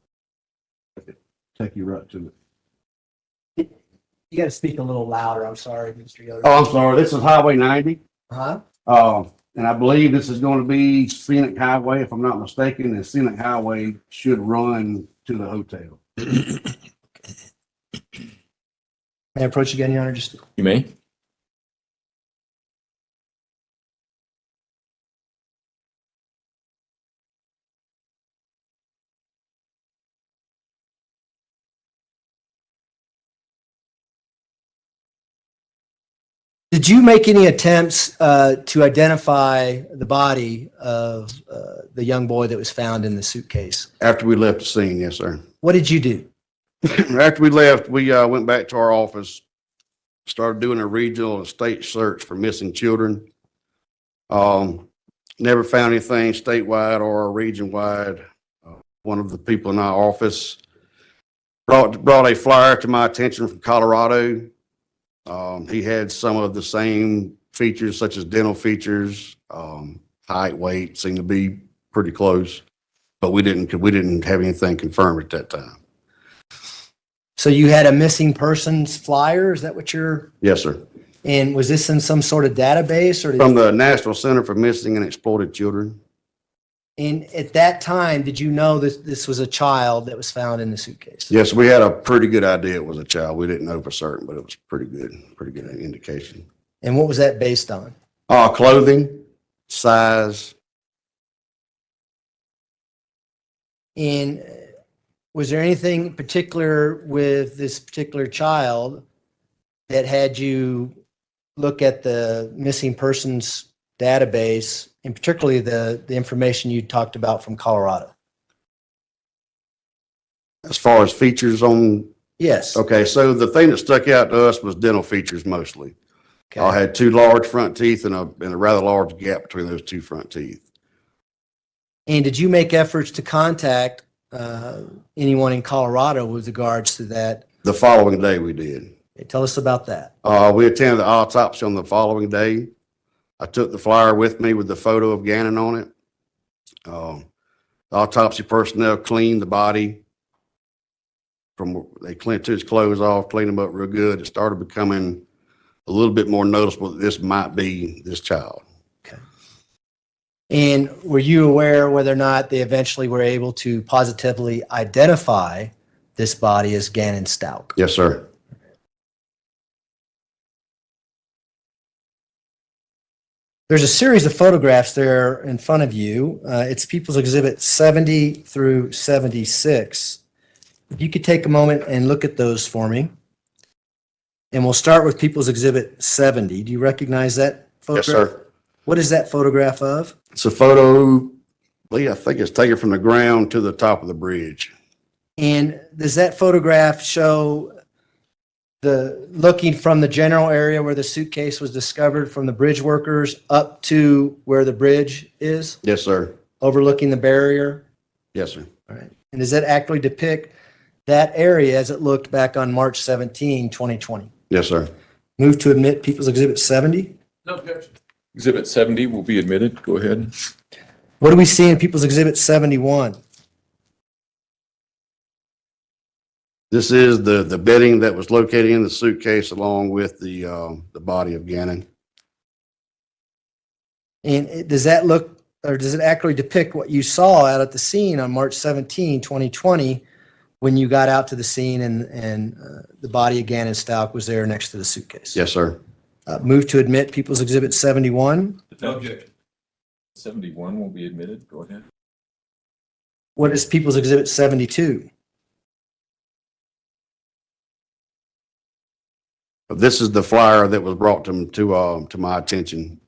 Take you right to it.
You got to speak a little louder. I'm sorry, Mr. Yoder.
Oh, I'm sorry. This is Highway 90.
Huh?
And I believe this is going to be Scenic Highway, if I'm not mistaken, and Scenic Highway should run to the hotel.
May I approach again, Your Honor? Just
You may.
Did you make any attempts to identify the body of the young boy that was found in the suitcase?
After we left the scene, yes, sir.
What did you do?
After we left, we went back to our office, started doing a regional and state search for missing children. Never found anything statewide or region-wide. One of the people in our office brought a flyer to my attention from Colorado. He had some of the same features such as dental features, height, weight, seemed to be pretty close, but we didn't have anything confirmed at that time.
So you had a missing persons flyer? Is that what you're?
Yes, sir.
And was this in some sort of database or?
From the National Center for Missing and Exploited Children.
And at that time, did you know that this was a child that was found in the suitcase?
Yes, we had a pretty good idea it was a child. We didn't know for certain, but it was pretty good indication.
And what was that based on?
Clothing, size.
And was there anything particular with this particular child that had you look at the missing persons database, and particularly the information you talked about from Colorado?
As far as features on,
Yes.
okay, so the thing that stuck out to us was dental features mostly. I
Okay.
had two large front teeth and a rather large gap between those two front teeth.
And did you make efforts to contact anyone in Colorado with regards to that?
The following day we did.
Tell us about that.
We attended the autopsy on the following day. I took the flyer with me with the photo of Gannon on it. The autopsy personnel cleaned the body. They took his clothes off, cleaned him up real good. It started becoming a little bit more noticeable that this might be this child.
Okay. And were you aware whether or not they eventually were able to positively identify this body as Gannon Stauch?
Yes, sir.
There's a series of photographs there in front of you. It's People's Exhibit 70 through 76. If you could take a moment and look at those for me. And we'll start with People's Exhibit 70. Do you recognize that photograph?
Yes, sir.
What is that photograph of?
It's a photo, Lee, I think it's taken from the ground to the top of the bridge.
And does that photograph show looking from the general area where the suitcase was discovered from the bridge workers up to where the bridge is,
Yes, sir.
overlooking the barrier?
Yes, sir.
All right. And does that actually depict that area as it looked back on March 17, 2020?
Yes, sir.
Move to admit People's Exhibit 70.
No objection. Exhibit 70 will be admitted. Go ahead.
What do we see in People's Exhibit 71?
This is the bedding that was located in the suitcase along with the body of Gannon.
And does that look, or does it actually depict what you saw out at the scene on March 17, 2020, when you got out to the scene and the body of Gannon Stauch was there next to the suitcase?
Yes, sir.
Move to admit People's Exhibit 71.
No objection. 71 will be admitted. Go ahead.
What is People's Exhibit 72?
This is the flyer that was brought to my attention.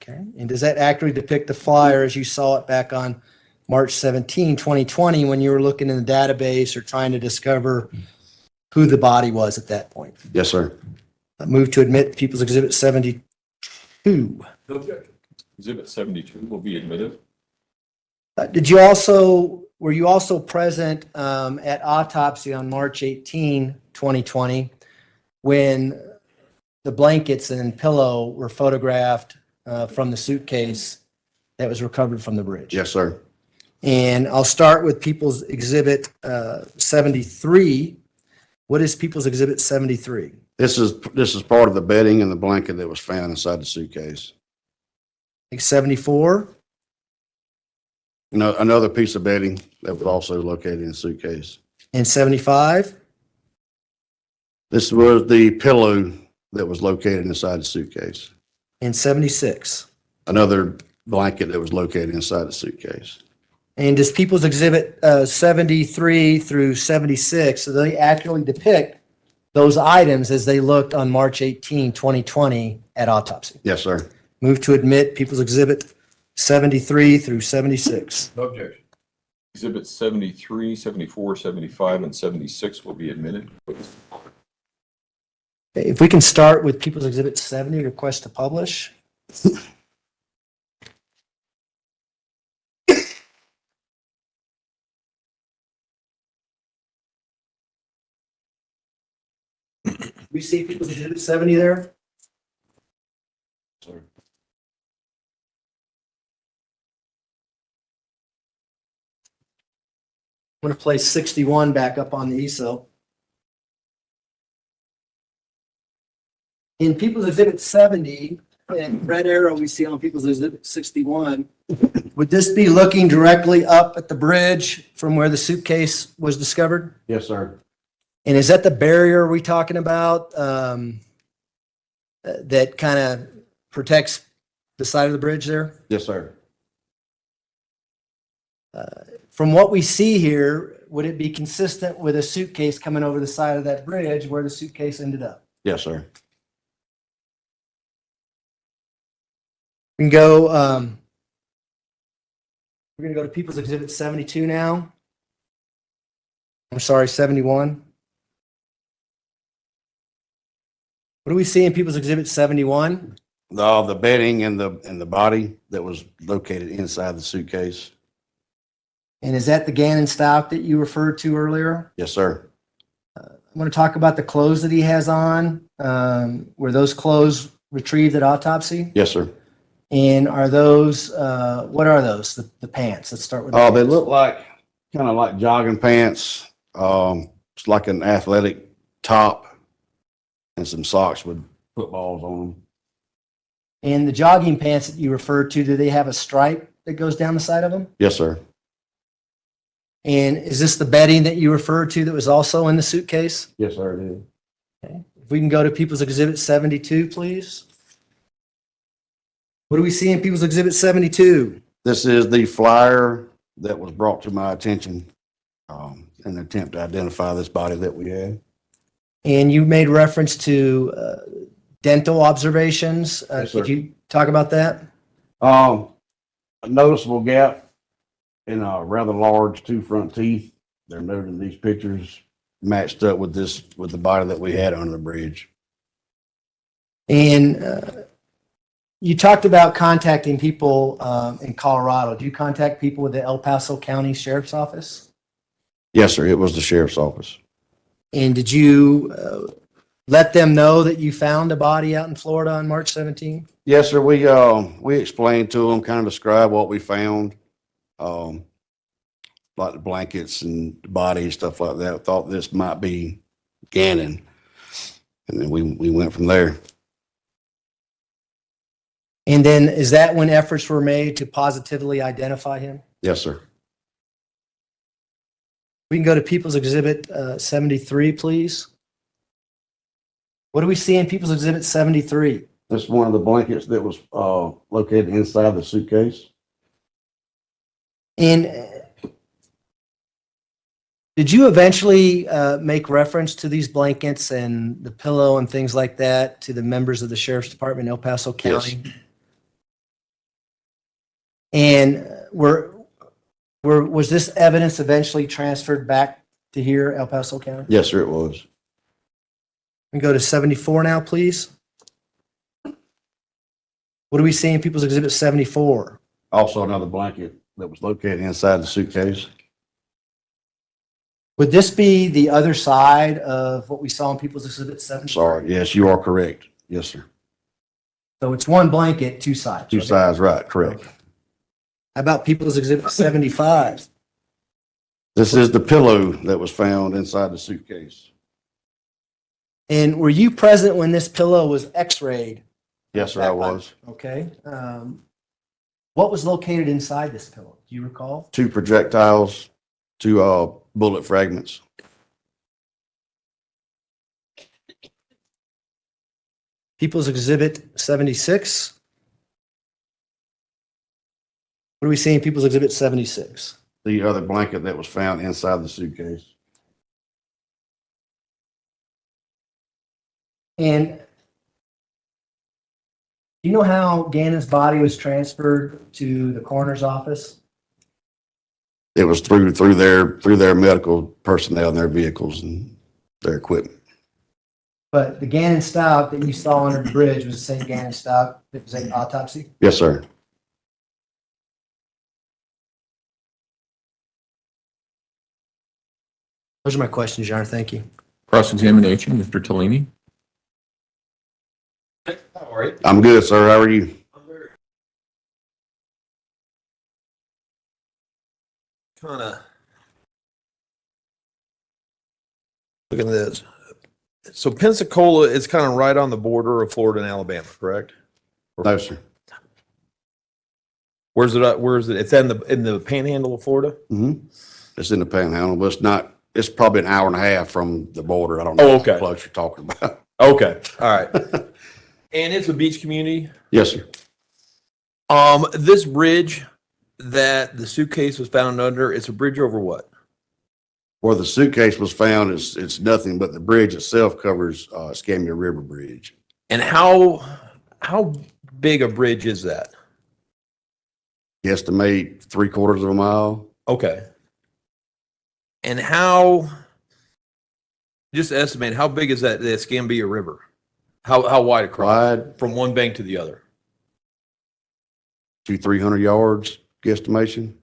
Okay. And does that actually depict the flyer as you saw it back on March 17, 2020, when you were looking in the database or trying to discover who the body was at that point?
Yes, sir.
Move to admit People's Exhibit 72.
No objection. Exhibit 72 will be admitted.
Were you also present at autopsy on March 18, 2020, when the blankets and pillow were photographed from the suitcase that was recovered from the bridge?
Yes, sir.
And I'll start with People's Exhibit 73. What is People's Exhibit 73?
This is part of the bedding and the blanket that was found inside the suitcase.
74?
Another piece of bedding that was also located in the suitcase.
And 75?
This was the pillow that was located inside the suitcase.
And 76?
Another blanket that was located inside the suitcase.
And does People's Exhibit 73 through 76, so they actually depict those items as they looked on March 18, 2020 at autopsy?
Yes, sir.
Move to admit People's Exhibit 73 through 76.
No objection. Exhibit 73, 74, 75, and 76 will be admitted.
If we can start with People's Exhibit 70, request to publish. We see People's Exhibit 70 there?
Sorry.
I'm going to place 61 back up on the easel. In People's Exhibit 70, and red arrow we see on People's Exhibit 61, would this be looking directly up at the bridge from where the suitcase was discovered?
Yes, sir.
And is that the barrier we're talking about that kind of protects the side of the bridge there?
Yes, sir.
From what we see here, would it be consistent with a suitcase coming over the side of that bridge where the suitcase ended up?
Yes, sir.
We can go, we're going to go to People's Exhibit 72 now. I'm sorry, 71. What do we see in People's Exhibit 71?
The bedding and the body that was located inside the suitcase.
And is that the Gannon Stauch that you referred to earlier?
Yes, sir.
I'm going to talk about the clothes that he has on. Were those clothes retrieved at autopsy?
Yes, sir.
And are those, what are those? The pants? Let's start with.
Oh, they look kind of like jogging pants. It's like an athletic top and some socks with footballs on them.
And the jogging pants that you referred to, do they have a stripe that goes down the side of them?
Yes, sir.
And is this the bedding that you referred to that was also in the suitcase?
Yes, sir, it is.
Okay. If we can go to People's Exhibit 72, please. What do we see in People's Exhibit 72?
This is the flyer that was brought to my attention in an attempt to identify this body that we had.
And you made reference to dental observations.
Yes, sir.
Could you talk about that?
A noticeable gap in a rather large two front teeth. They're noted in these pictures, matched up with the body that we had under the bridge.
And you talked about contacting people in Colorado. Do you contact people with the El Paso County Sheriff's Office?
Yes, sir. It was the sheriff's office.
And did you let them know that you found a body out in Florida on March 17?
Yes, sir. We explained to them, kind of described what we found, like the blankets and the body, stuff like that. Thought this might be Gannon. And then we went from there.
And then is that when efforts were made to positively identify him?
Yes, sir.
We can go to People's Exhibit 73, please. What do we see in People's Exhibit 73?
This is one of the blankets that was located inside the suitcase.
And did you eventually make reference to these blankets and the pillow and things like that to the members of the Sheriff's Department in El Paso County?
Yes.
And was this evidence eventually transferred back to here, El Paso County?
Yes, sir, it was.
We can go to 74 now, please. What do we see in People's Exhibit 74?
Also another blanket that was located inside the suitcase.
Would this be the other side of what we saw in People's Exhibit 74?
Sorry. Yes, you are correct. Yes, sir.
So it's one blanket, two sides.
Two
right?
sides, right, correct.
How about People's Exhibit 75?
This is the pillow that was found inside the suitcase.
And were you present when this pillow was x-rayed?
Yes, sir, I was.
Okay. What was located inside this pillow? Do you recall?
2 projectiles, 2 bullet fragments.
People's Exhibit 76. What do we see in People's Exhibit 76?
The other blanket that was found inside the suitcase.
And you know how Gannon's body was transferred to the coroner's office?
It was through their medical personnel and their vehicles and their equipment.
But the Gannon Stauch that you saw under the bridge was the same Gannon Stauch that was in autopsy?
Yes, sir.
Those are my questions, Your Honor. Thank you.
Cross-examination, Mr. Tellini.
I'm good, sir. How are you?
Kind of look at this. So Pensacola is kind of right on the border of Florida and Alabama, correct?
No, sir.
Where's it at? Where is it? It's in the panhandle of Florida?
It's in the panhandle, but it's not, it's probably an hour and a half from the border. I don't know
Oh,
how
okay.
close you're talking about.
Okay. All right. And it's a beach community.
Yes, sir.
This bridge that the suitcase was found under, it's a bridge over what?
Where the suitcase was found, it's nothing, but the bridge itself covers Escambia River Bridge.
And how big a bridge is that?
Guesstimate 3/4 of a mile.
Okay. And how, just estimate, how big is that, the Escambia River? How wide across?
Wide,
From one bank to the other?
200-300 yards, guesstimation.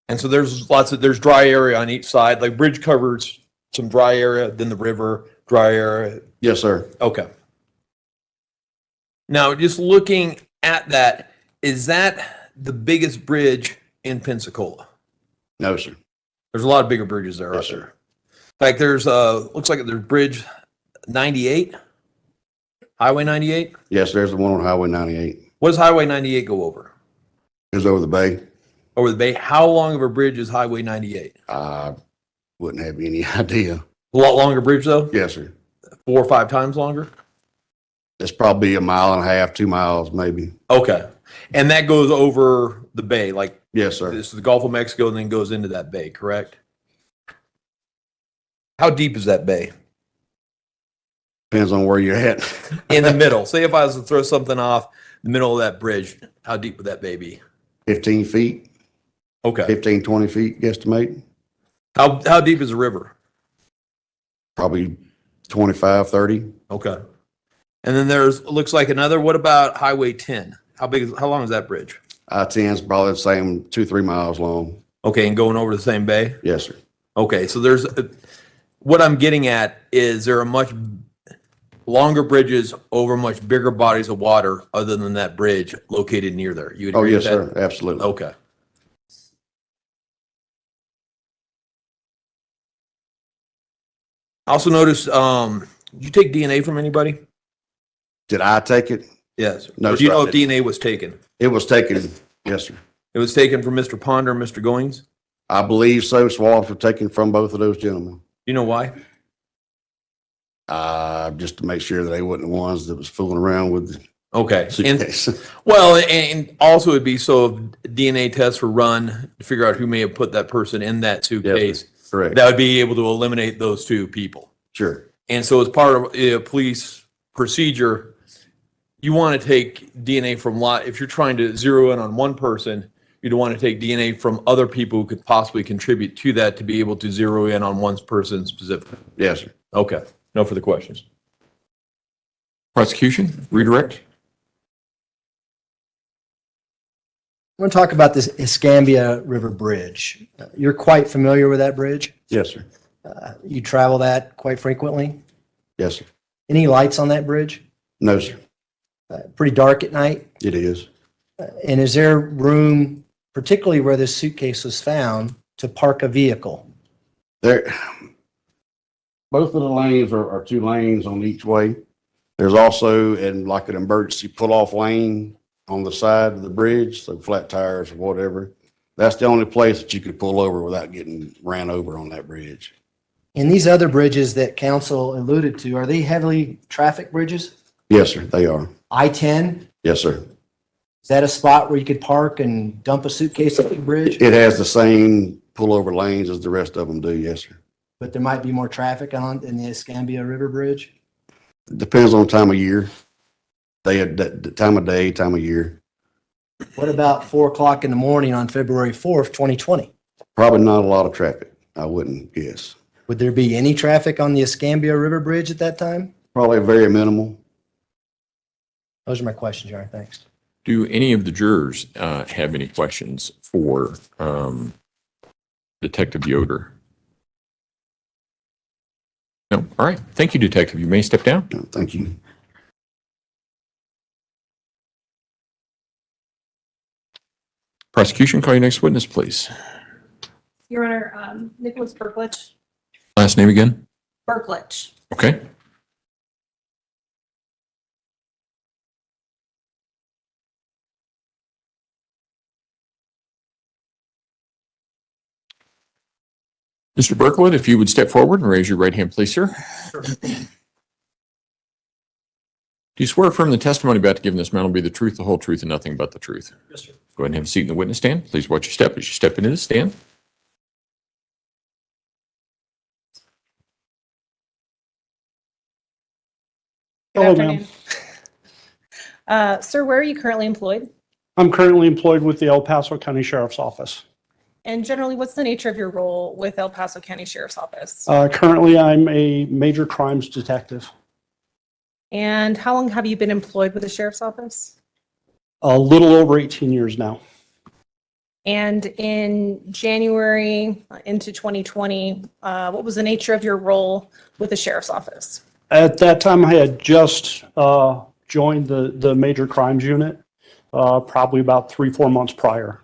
And so there's dry area on each side, like bridge covers some dry area, then the river, dry area.
Yes, sir.
Okay. Now, just looking at that, is that the biggest bridge in Pensacola?
No, sir.
There's a lot of bigger bridges there,
Yes,
aren't there?
sir.
In fact, looks like there's bridge 98, Highway 98.
Yes, there's the one on Highway 98.
What does Highway 98 go over?
It's over the bay.
Over the bay. How long of a bridge is Highway 98?
I wouldn't have any idea.
A lot longer bridge though?
Yes, sir.
4 or 5 times longer?
It's probably a mile and a half, 2 miles, maybe.
Okay. And that goes over the bay, like
Yes, sir.
this is the Gulf of Mexico and then goes into that bay, correct? How deep is that bay?
Depends on where you're at.
In the middle. Say if I was to throw something off the middle of that bridge, how deep would that bay be?
15 feet,
Okay.
15, 20 feet, guesstimate.
How deep is the river?
Probably 25, 30.
Okay. And then there's, looks like another, what about Highway 10? How long is that bridge?
I-10 is probably the same, 2-3 miles long.
Okay, and going over the same bay?
Yes, sir.
Okay, so there's, what I'm getting at is there are much longer bridges over much bigger bodies of water other than that bridge located near there. You
Oh,
agree
yes,
with that?
sir. Absolutely.
Okay. I also noticed, did you take DNA from anybody?
Did I take it?
Yes.
No,
Or do you
sir,
know
I
if DNA was taken?
It was taken. Yes, sir.
It was taken from Mr. Ponder and Mr. Goings?
I believe so. Swabs were taken from both of those gentlemen.
You know why?
Just to make sure that they wasn't the ones that was fooling around with the
Okay. And,
suitcase.
well, and also it'd be so if DNA tests were run to figure out who may have put that person in that suitcase,
Correct.
that would be able to eliminate those two people.
Sure.
And so as part of a police procedure, you want to take DNA from if you're trying to zero in on one person, you'd want to take DNA from other people who could possibly contribute to that to be able to zero in on one person specifically.
Yes, sir.
Okay. No further questions.
Prosecution, redirect.
I want to talk about this Escambia River Bridge. You're quite familiar with that bridge?
Yes, sir.
You travel that quite frequently?
Yes, sir.
Any lights on that bridge?
No, sir.
Pretty dark at night?
It is.
And is there room, particularly where this suitcase was found, to park a vehicle?
There, both of the lanes are 2 lanes on each way. There's also in like an emergency pull-off lane on the side of the bridge, so flat tires or whatever. That's the only place that you could pull over without getting ran over on that bridge.
And these other bridges that council alluded to, are they heavily traffic bridges?
Yes, sir, they are.
I-10,
Yes, sir.
is that a spot where you could park and dump a suitcase at the bridge?
It has the same pullover lanes as the rest of them do, yes, sir.
But there might be more traffic in the Escambia River Bridge?
Depends on time of year. The time of day, time of year.
What about 4 o'clock in the morning on February 4th, 2020?
Probably not a lot of traffic, I wouldn't guess.
Would there be any traffic on the Escambia River Bridge at that time?
Probably very minimal.
Those are my questions, Your Honor. Thanks.
Do any of the jurors have any questions for Detective Yoder? No? All right. Thank you, Detective. You may step down.
No, thank you.
Prosecution, call your next witness, please.
Your Honor, Nicholas Berklich.
Last name again?
Berklich.
Okay. Mr. Berklich, if you would step forward and raise your right hand, please, sir. Do you swear affirm the testimony about to give in this matter will be the truth, the whole truth, and nothing but the truth?
Yes, sir.
Go ahead and have a seat in the witness stand. Please watch your step as you step into the stand.
Good
Hello, ma'am.
afternoon. Sir, where are you currently employed?
I'm currently employed with the El Paso County Sheriff's Office.
And generally, what's the nature of your role with El Paso County Sheriff's Office?
Currently, I'm a major crimes detective.
And how long have you been employed with the Sheriff's Office?
A little over 18 years now.
And in January into 2020, what was the nature of your role with the Sheriff's Office?
At that time, I had just joined the major crimes unit, probably about 3-4 months prior.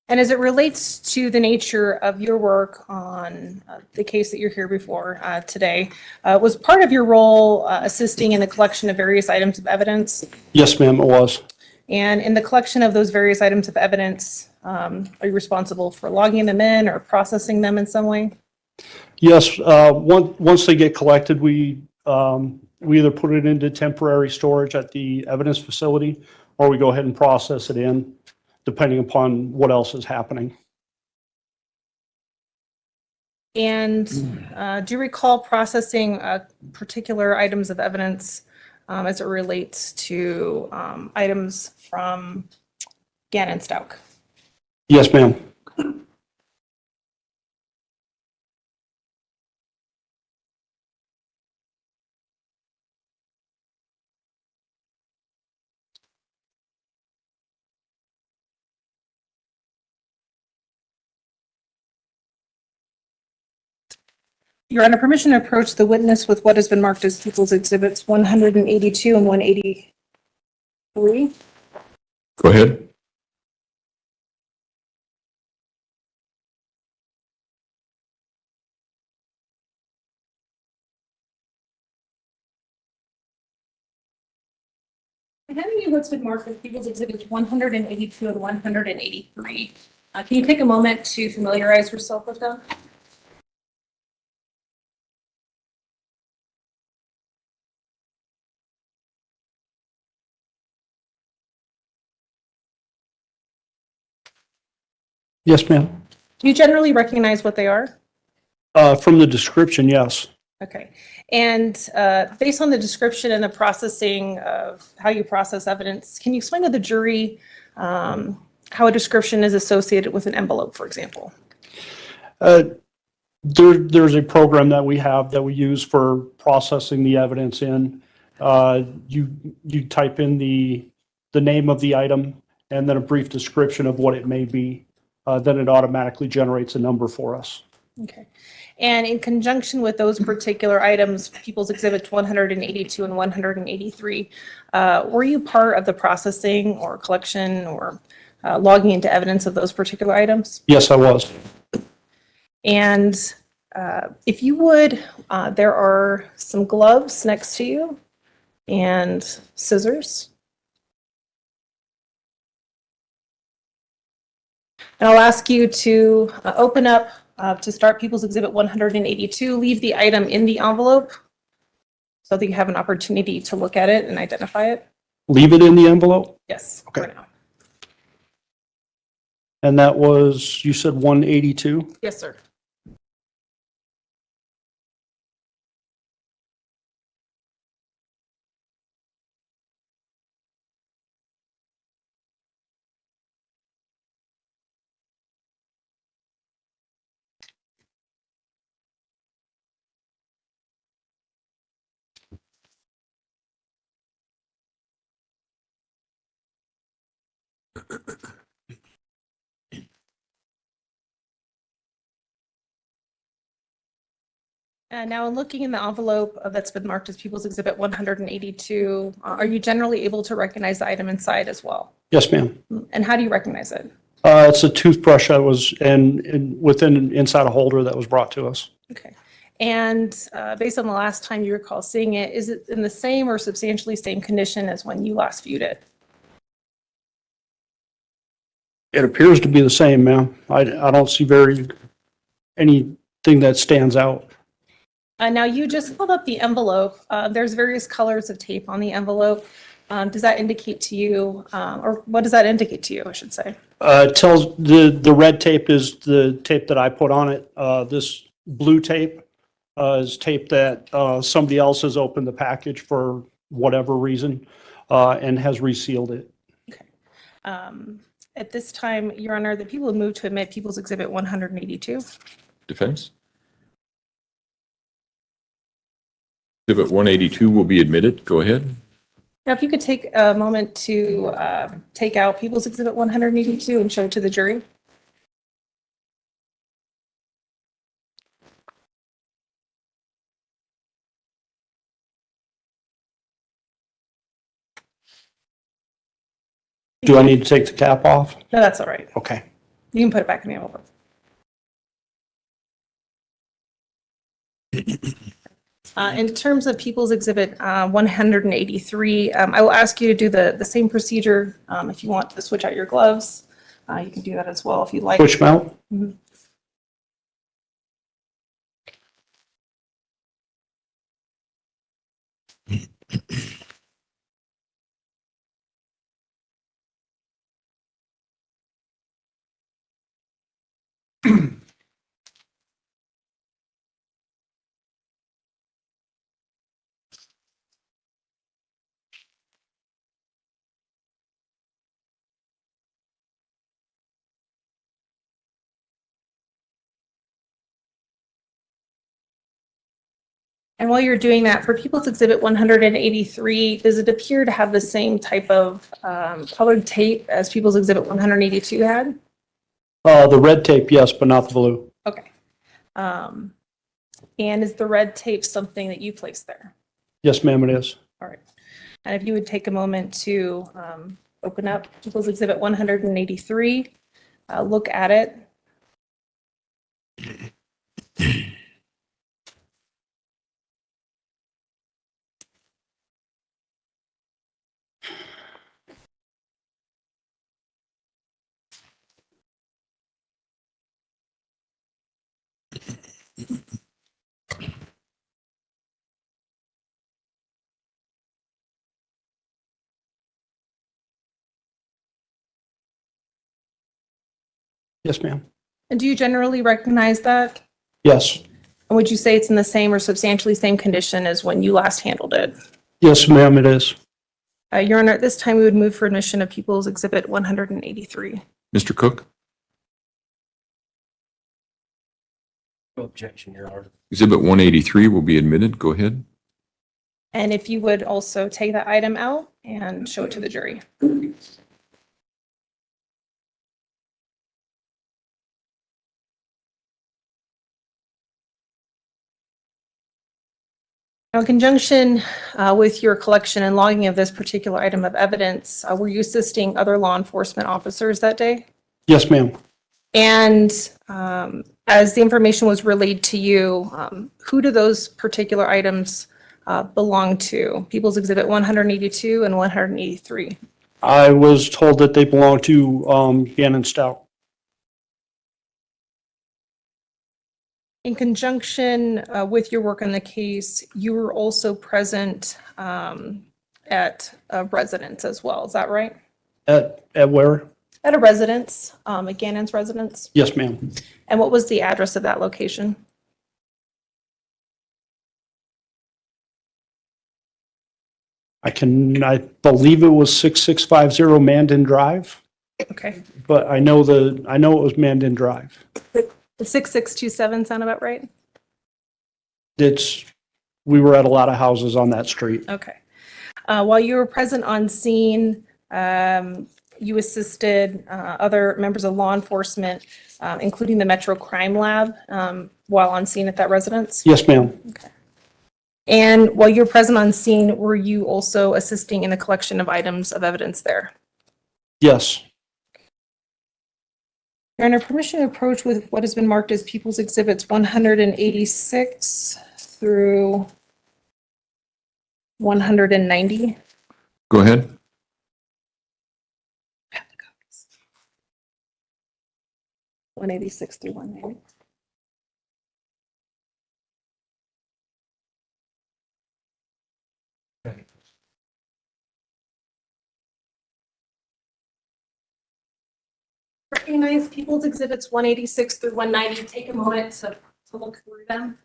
And as it relates to the nature of your work on the case that you're here before today, was part of your role assisting in the collection of various items of evidence?
Yes, ma'am, it was.
And in the collection of those various items of evidence, are you responsible for logging them in or processing them in some way?
Yes, once they get collected, we we either put it into temporary storage at the evidence facility, or we go ahead and process it in, depending upon what else is happening.
And do you recall processing particular items of evidence as it relates to items from Gannon Stauch?
Yes, ma'am.
You're under permission to approach the witness with what has been marked as People's Exhibits 182 and 183.
Go ahead.
I'm handing you what's been marked as People's Exhibits 182 and 183. Can you take a moment to familiarize yourself with them?
Yes, ma'am.
Do you generally recognize what they are?
From the description, yes.
Okay. And based on the description and the processing of how you process evidence, can you explain to the jury how a description is associated with an envelope, for example?
There's a program that we have that we use for processing the evidence in. You type in the name of the item and then a brief description of what it may be. Then it automatically generates a number for us.
Okay. And in conjunction with those particular items, People's Exhibits 182 and 183, were you part of the processing or collection or logging into evidence of those particular items?
Yes, I was.
And if you would, there are some gloves next to you and scissors. And I'll ask you to open up to start People's Exhibit 182, leave the item in the envelope so that you have an opportunity to look at it and identify it.
Leave it in the envelope?
Yes,
Okay.
for now.
And that was, you said 182?
Yes, sir. And now in looking in the envelope that's been marked as People's Exhibit 182, are you generally able to recognize the item inside as well?
Yes, ma'am.
And how do you recognize it?
It's a toothbrush that was inside a holder that was brought to us.
Okay. And based on the last time you recall seeing it, is it in the same or substantially same condition as when you last viewed it?
It appears to be the same, ma'am. I don't see anything that stands out.
Now you just held up the envelope. There's various colors of tape on the envelope. Does that indicate to you, or what does that indicate to you, I should say?
It tells the red tape is the tape that I put on it. This blue tape is tape that somebody else has opened the package for whatever reason and has resealed it.
Okay. At this time, Your Honor, the people have moved to admit People's Exhibit 182.
Defense? Exhibit 182 will be admitted. Go ahead.
Now, if you could take a moment to take out People's Exhibit 182 and show it to the jury.
Do I need to take the cap off?
No, that's all right.
Okay.
You can put it back in the envelope. In terms of People's Exhibit 183, I will ask you to do the same procedure. If you want to switch out your gloves, you can do that as well if you'd like.
Switch mount?
Mhm. And while you're doing that, for People's Exhibit 183, does it appear to have the same type of colored tape as People's Exhibit 182 had?
The red tape, yes, but not the blue.
Okay. And is the red tape something that you placed there?
Yes, ma'am, it is.
All right. And if you would take a moment to open up People's Exhibit 183, look at it.
Yes, ma'am.
And do you generally recognize that?
Yes.
And would you say it's in the same or substantially same condition as when you last handled it?
Yes, ma'am, it is.
Your Honor, at this time, we would move for admission of People's Exhibit 183.
Mr. Cook?
No objection, Your Honor.
Exhibit 183 will be admitted. Go ahead.
And if you would also take that item out and show it to the jury. Now, in conjunction with your collection and logging of this particular item of evidence, were you assisting other law enforcement officers that day?
Yes, ma'am.
And as the information was relayed to you, who do those particular items belong to? People's Exhibit 182 and 183.
I was told that they belong to Gannon Stauch.
In conjunction with your work on the case, you were also present at a residence as well. Is that right?
At where?
At a residence, at Gannon's residence.
Yes, ma'am.
And what was the address of that location?
I believe it was 6650 Mandan Drive,
Okay.
but I know it was Mandan Drive.
The 6627 sound about right?
We were at a lot of houses on that street.
Okay. While you were present on scene, you assisted other members of law enforcement, including the Metro Crime Lab, while on scene at that residence?
Yes, ma'am.
Okay. And while you were present on scene, were you also assisting in the collection of items of evidence there?
Yes.
Your Honor, permission to approach with what has been marked as People's Exhibits 186 through 190.
Go ahead.
186 through 190. Recognize People's Exhibits 186 through 190. Take a moment to look through them.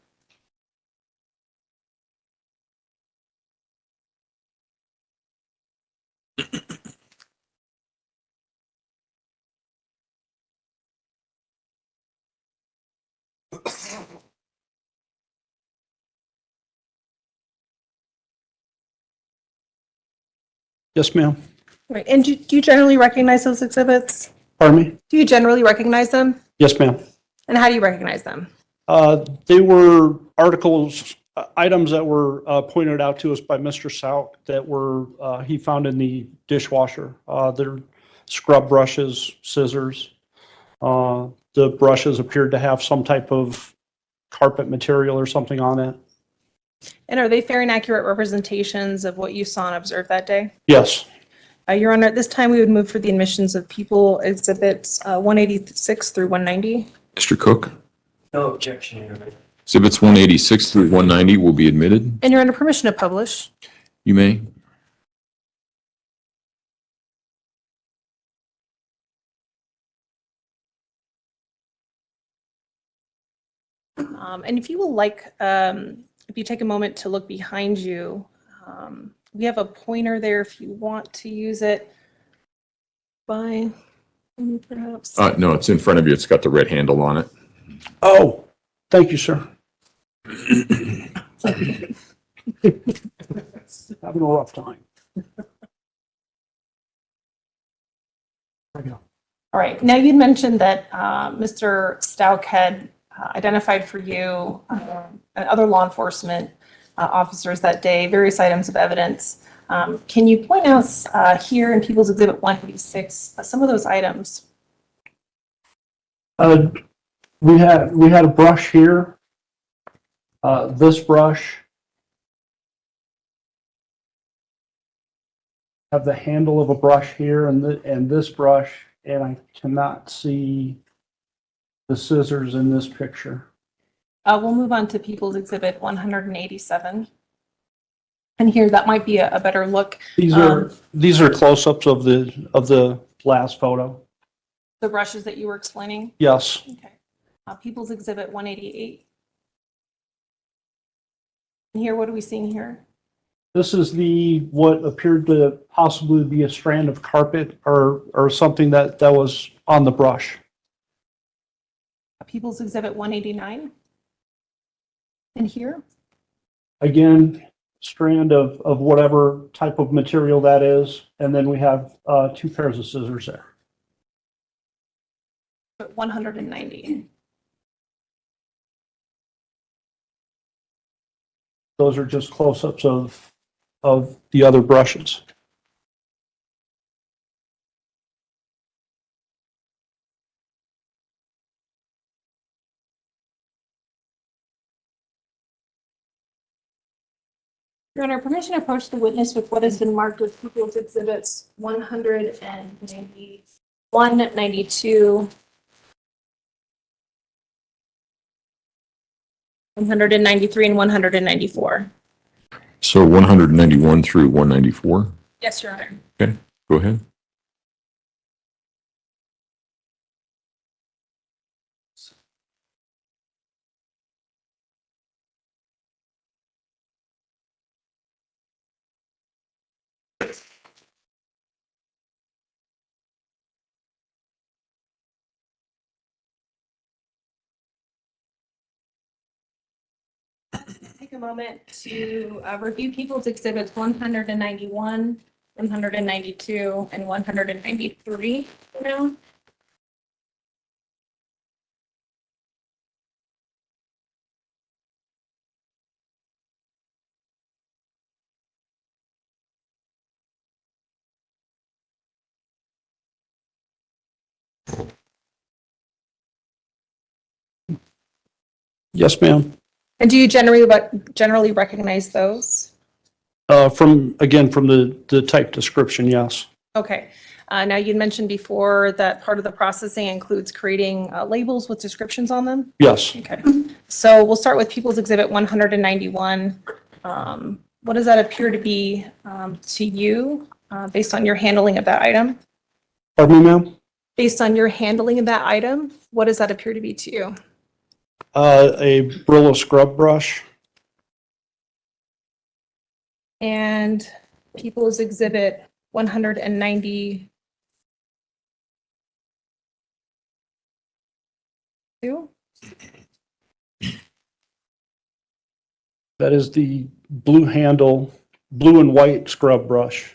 Yes, ma'am.
Right. And do you generally recognize those exhibits?
Pardon me?
Do you generally recognize them?
Yes, ma'am.
And how do you recognize them?
They were articles, items that were pointed out to us by Mr. Stauch that were, he found in the dishwasher. They're scrub brushes, scissors. The brushes appeared to have some type of carpet material or something on it.
And are they fair and accurate representations of what you saw and observed that day?
Yes.
Your Honor, at this time, we would move for the admissions of People Exhibits 186 through 190.
Mr. Cook?
No objection, Your Honor.
Exhibits 186 through 190 will be admitted.
And you're under permission to publish.
You may.
And if you will like, if you take a moment to look behind you, we have a pointer there if you want to use it by perhaps.
No, it's in front of you. It's got the red handle on it.
Oh, thank you, sir. Having a rough time. There we go.
All right. Now you mentioned that Mr. Stauch had identified for you and other law enforcement officers that day various items of evidence. Can you point out here in People's Exhibit 186 some of those items?
We had a brush here. This brush. Have the handle of a brush here and this brush, and I cannot see the scissors in this picture.
We'll move on to People's Exhibit 187. And here, that might be a better look.
These are close-ups of the last photo.
The brushes that you were explaining?
Yes.
Okay. People's Exhibit 188. And here, what are we seeing here?
This is what appeared to possibly be a strand of carpet or something that was on the brush.
People's Exhibit 189. And here?
Again, strand of whatever type of material that is, and then we have 2 pairs of scissors there.
190.
Those are just close-ups of the other brushes.
Your Honor, permission to approach the witness with what has been marked with People's Exhibits 190, 192, 193, and 194.
So 191 through 194.
Yes, Your Honor.
Okay, go ahead.
Take a moment to review People's Exhibits 191, 192, and 193 now.
Yes, ma'am.
And do you generally recognize those?
From the type description, yes.
Okay. Now you mentioned before that part of the processing includes creating labels with descriptions on them.
Yes.
Okay. So we'll start with People's Exhibit 191. What does that appear to be to you based on your handling of that item?
Pardon me, ma'am?
Based on your handling of that item, what does that appear to be to you?
A Brillo scrub brush.
And People's Exhibit 192.
That is the blue handle, blue and white scrub brush.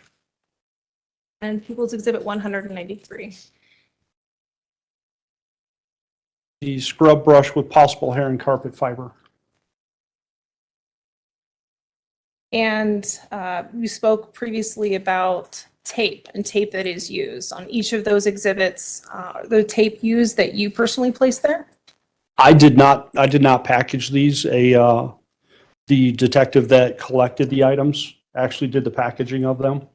And People's Exhibit 193.
The scrub brush with possible hair and carpet fiber.
And you spoke previously about tape and tape that is used on each of those exhibits. The tape used that you personally placed there?
I did not package these. The detective that collected the items actually did the packaging of them.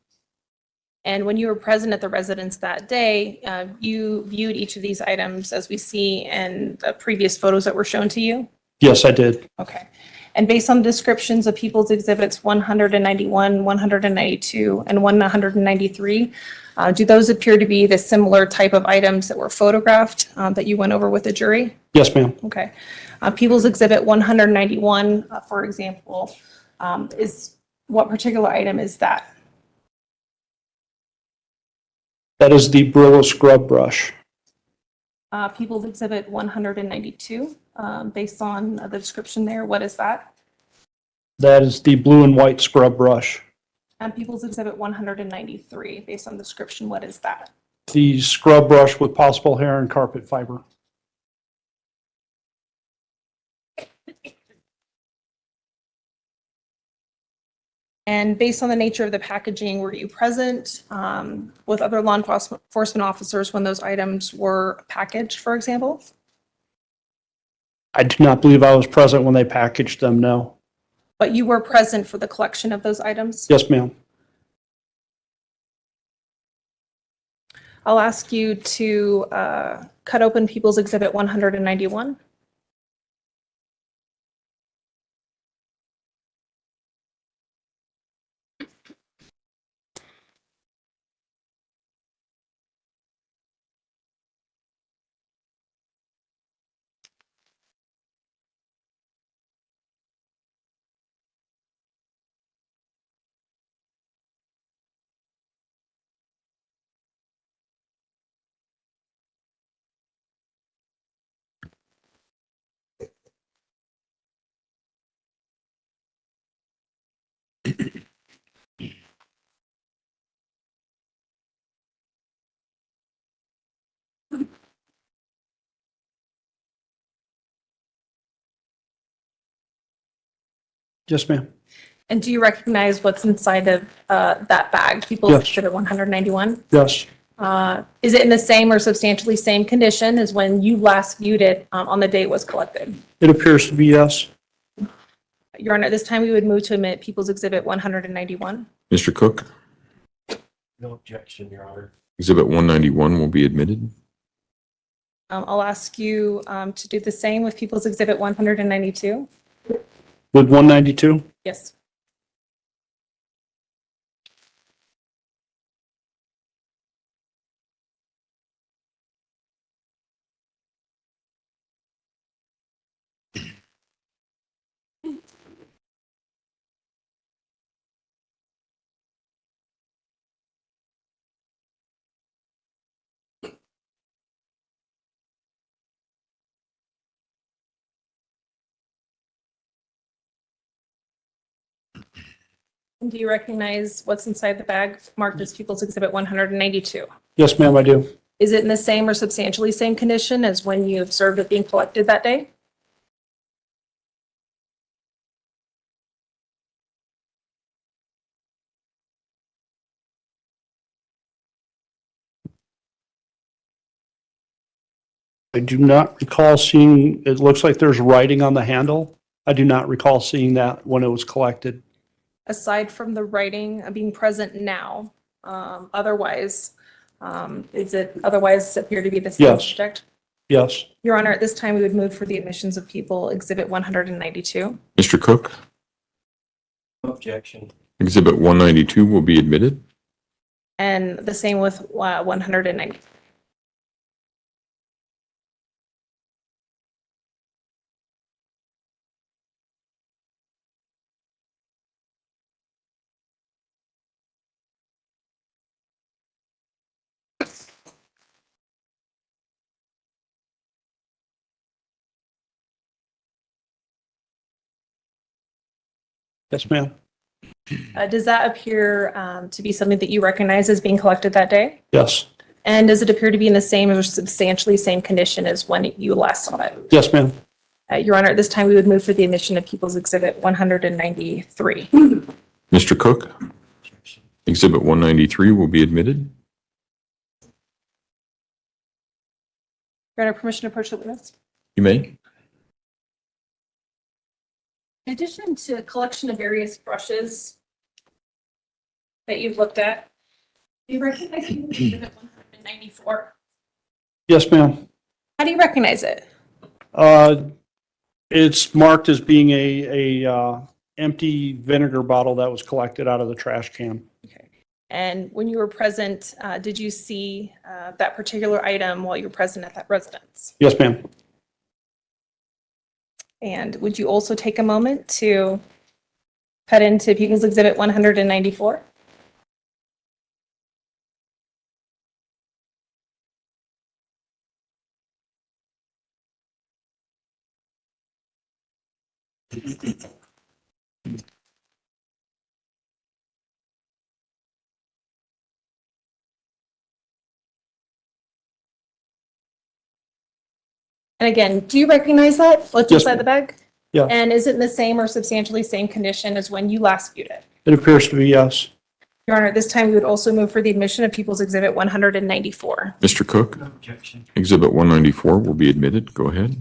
And when you were present at the residence that day, you viewed each of these items as we see in the previous photos that were shown to you?
Yes, I did.
Okay. And based on descriptions of People's Exhibits 191, 192, and 193, do those appear to be the similar type of items that were photographed that you went over with the jury?
Yes, ma'am.
Okay. People's Exhibit 191, for example, is what particular item is that?
That is the Brillo scrub brush.
People's Exhibit 192, based on the description there, what is that?
That is the blue and white scrub brush.
And People's Exhibit 193, based on description, what is that?
The scrub brush with possible hair and carpet fiber.
And based on the nature of the packaging, were you present with other law enforcement officers when those items were packaged, for example?
I do not believe I was present when they packaged them, no.
But you were present for the collection of those items?
Yes, ma'am.
I'll ask you to cut open People's Exhibit 191.
Yes, ma'am.
And do you recognize what's inside of that bag, People's
Yes.
Exhibit 191?
Yes.
Is it in the same or substantially same condition as when you last viewed it on the day it was collected?
It appears to be yes.
Your Honor, at this time, we would move to admit People's Exhibit 191.
Mr. Cook,
No objection, Your Honor.
Exhibit 191 will be admitted.
I'll ask you to do the same with People's Exhibit 192.
With 192?
Yes. And do you recognize what's inside the bag marked as People's Exhibit 192?
Yes, ma'am, I do.
Is it in the same or substantially same condition as when you observed it being collected that day?
I do not recall seeing, it looks like there's writing on the handle. I do not recall seeing that when it was collected.
Aside from the writing being present now, otherwise, is it otherwise appear to be the same
Yes.
object?
Yes.
Your Honor, at this time, we would move for the admissions of people, Exhibit 192.
Mr. Cook,
No objection.
Exhibit 192 will be admitted.
And the same with 190.
Yes, ma'am.
Does that appear to be something that you recognize as being collected that day?
Yes.
And does it appear to be in the same or substantially same condition as when you last saw it?
Yes, ma'am.
Your Honor, at this time, we would move for the admission of People's Exhibit 193.
Mr. Cook, Exhibit 193 will be admitted.
Your Honor, permission to approach the witness?
You may.
In addition to a collection of various brushes that you've looked at, do you recognize Exhibit 194?
Yes, ma'am.
How do you recognize it?
It's marked as being a empty vinegar bottle that was collected out of the trash can.
Okay. And when you were present, did you see that particular item while you were present at that residence?
Yes, ma'am.
And would you also take a moment to cut into People's Exhibit 194? And again, do you recognize that? What's
Yes,
inside the bag?
Yeah.
And is it in the same or substantially same condition as when you last viewed it?
It appears to be yes.
Your Honor, at this time, we would also move for the admission of People's Exhibit 194.
Mr. Cook,
No objection.
Exhibit 194 will be admitted. Go ahead.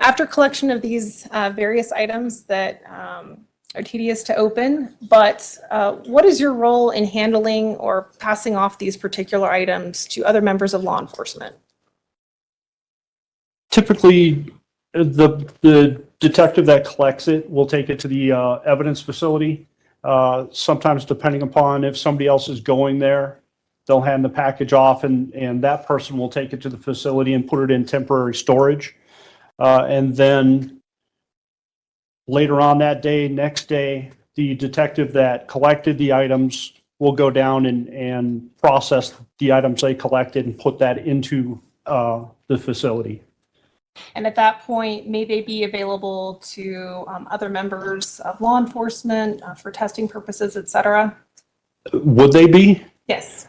After collection of these various items that are tedious to open, but what is your role in handling or passing off these particular items to other members of law enforcement?
Typically, the detective that collects it will take it to the evidence facility. Sometimes depending upon if somebody else is going there, they'll hand the package off and that person will take it to the facility and put it in temporary storage. And then later on that day, next day, the detective that collected the items will go down and process the items they collected and put that into the facility.
And at that point, may they be available to other members of law enforcement for testing purposes, et cetera?
Would they be?
Yes.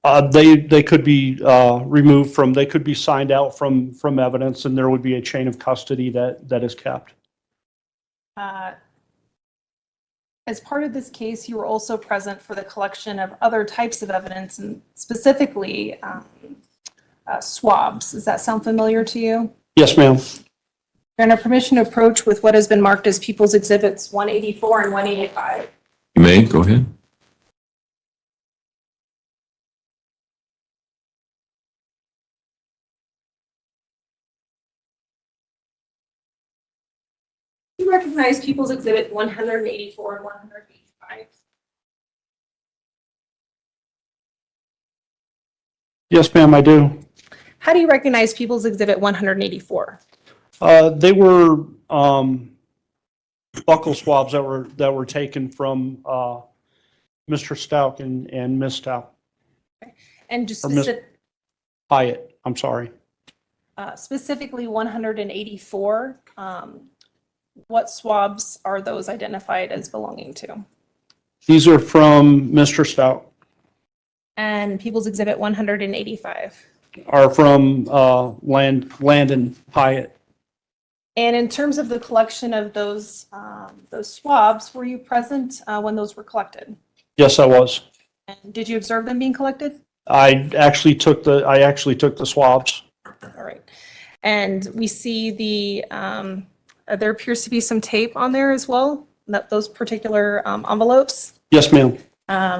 They could be removed from, they could be signed out from evidence, and there would be a chain of custody that is kept.
As part of this case, you were also present for the collection of other types of evidence, and specifically swabs. Does that sound familiar to you?
Yes, ma'am.
You're under permission to approach with what has been marked as People's Exhibits 184 and 185.
You may. Go ahead.
Do you recognize People's Exhibit 184 and 185?
Yes, ma'am, I do.
How do you recognize People's Exhibit 184?
They were buccal swabs that were taken from Mr. Stauch and Miss Stauch.
And just
Or Miss- Hyatt, I'm sorry.
specifically 184, what swabs are those identified as belonging to?
These are from Mr. Stauch,
And People's Exhibit 185.
are from Landon Hyatt.
And in terms of the collection of those swabs, were you present when those were collected?
Yes, I was.
And did you observe them being collected?
I actually took the swabs.
All right. And we see there appears to be some tape on there as well, those particular envelopes.
Yes, ma'am.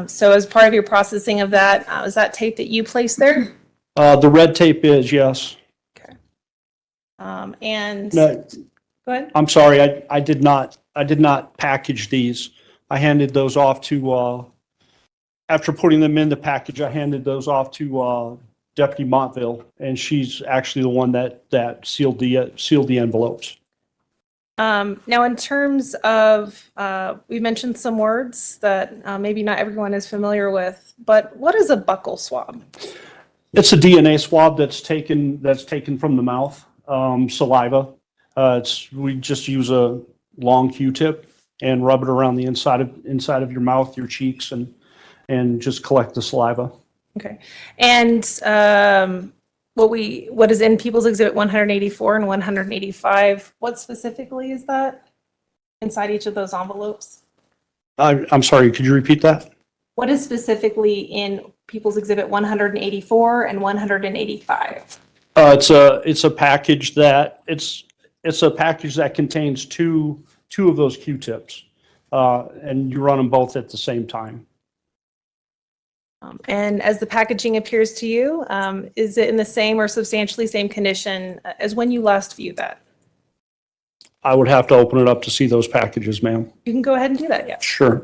So as part of your processing of that, is that tape that you placed there?
The red tape is, yes.
Okay. And
No,
go ahead.
I'm sorry, I did not package these. I handed those off to, after putting them in the package, I handed those off to Deputy Montville, and she's actually the one that sealed the envelopes.
Now, in terms of, we mentioned some words that maybe not everyone is familiar with, but what is a buccal swab?
It's a DNA swab that's taken from the mouth, saliva. We just use a long Q-tip and rub it around the inside of your mouth, your cheeks, and just collect the saliva.
Okay. And what is in People's Exhibit 184 and 185, what specifically is that inside each of those envelopes?
I'm sorry, could you repeat that?
What is specifically in People's Exhibit 184 and 185?
It's a package that contains two of those Q-tips, and you run them both at the same time.
And as the packaging appears to you, is it in the same or substantially same condition as when you last viewed that?
I would have to open it up to see those packages, ma'am.
You can go ahead and do that, yeah.
Sure.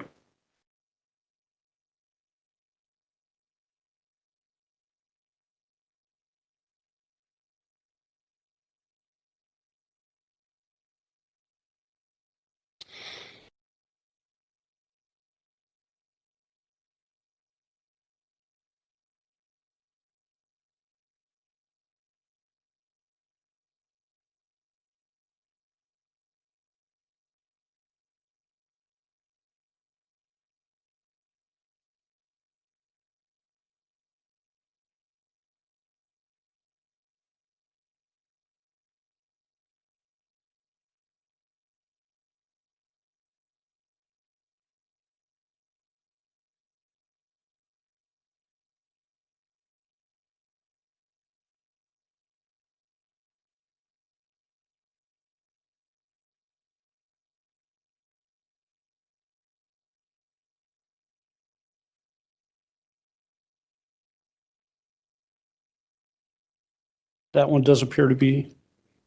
That one does appear to be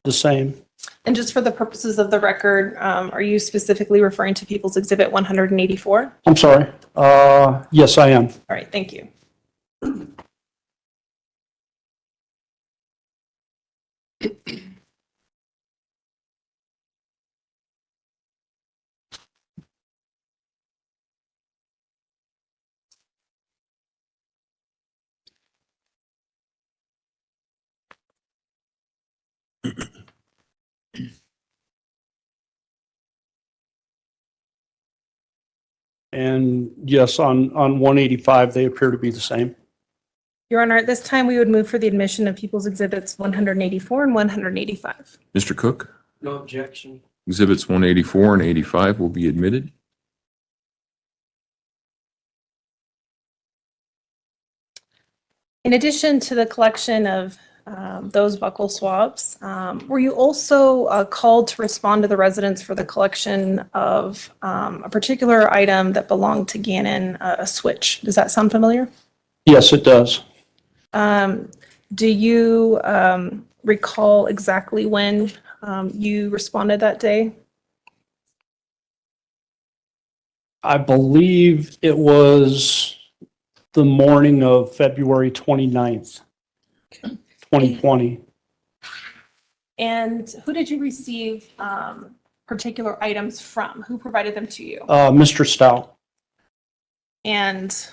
the same.
And just for the purposes of the record, are you specifically referring to People's Exhibit 184?
I'm sorry. Yes, I am.
All right, thank you.
And yes, on 185, they appear to be the same.
Your Honor, at this time, we would move for the admission of People's Exhibits 184 and 185.
Mr. Cook,
No objection.
exhibits 184 and 85 will be admitted.
In addition to the collection of those buccal swabs, were you also called to respond to the residents for the collection of a particular item that belonged to Gannon, a switch? Does that sound familiar?
Yes, it does.
Do you recall exactly when you responded that day?
I believe it was the morning of February 29th, 2020.
And who did you receive particular items from? Who provided them to you?
Mr. Stauch.
And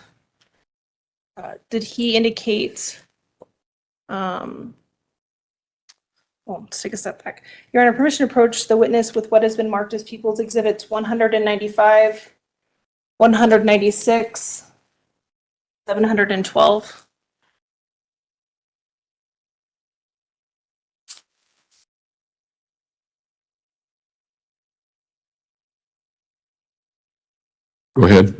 did he indicate, well, let's take a step back. Your Honor, permission to approach the witness with what has been marked as People's Exhibits 195, 196, 712.
Go ahead.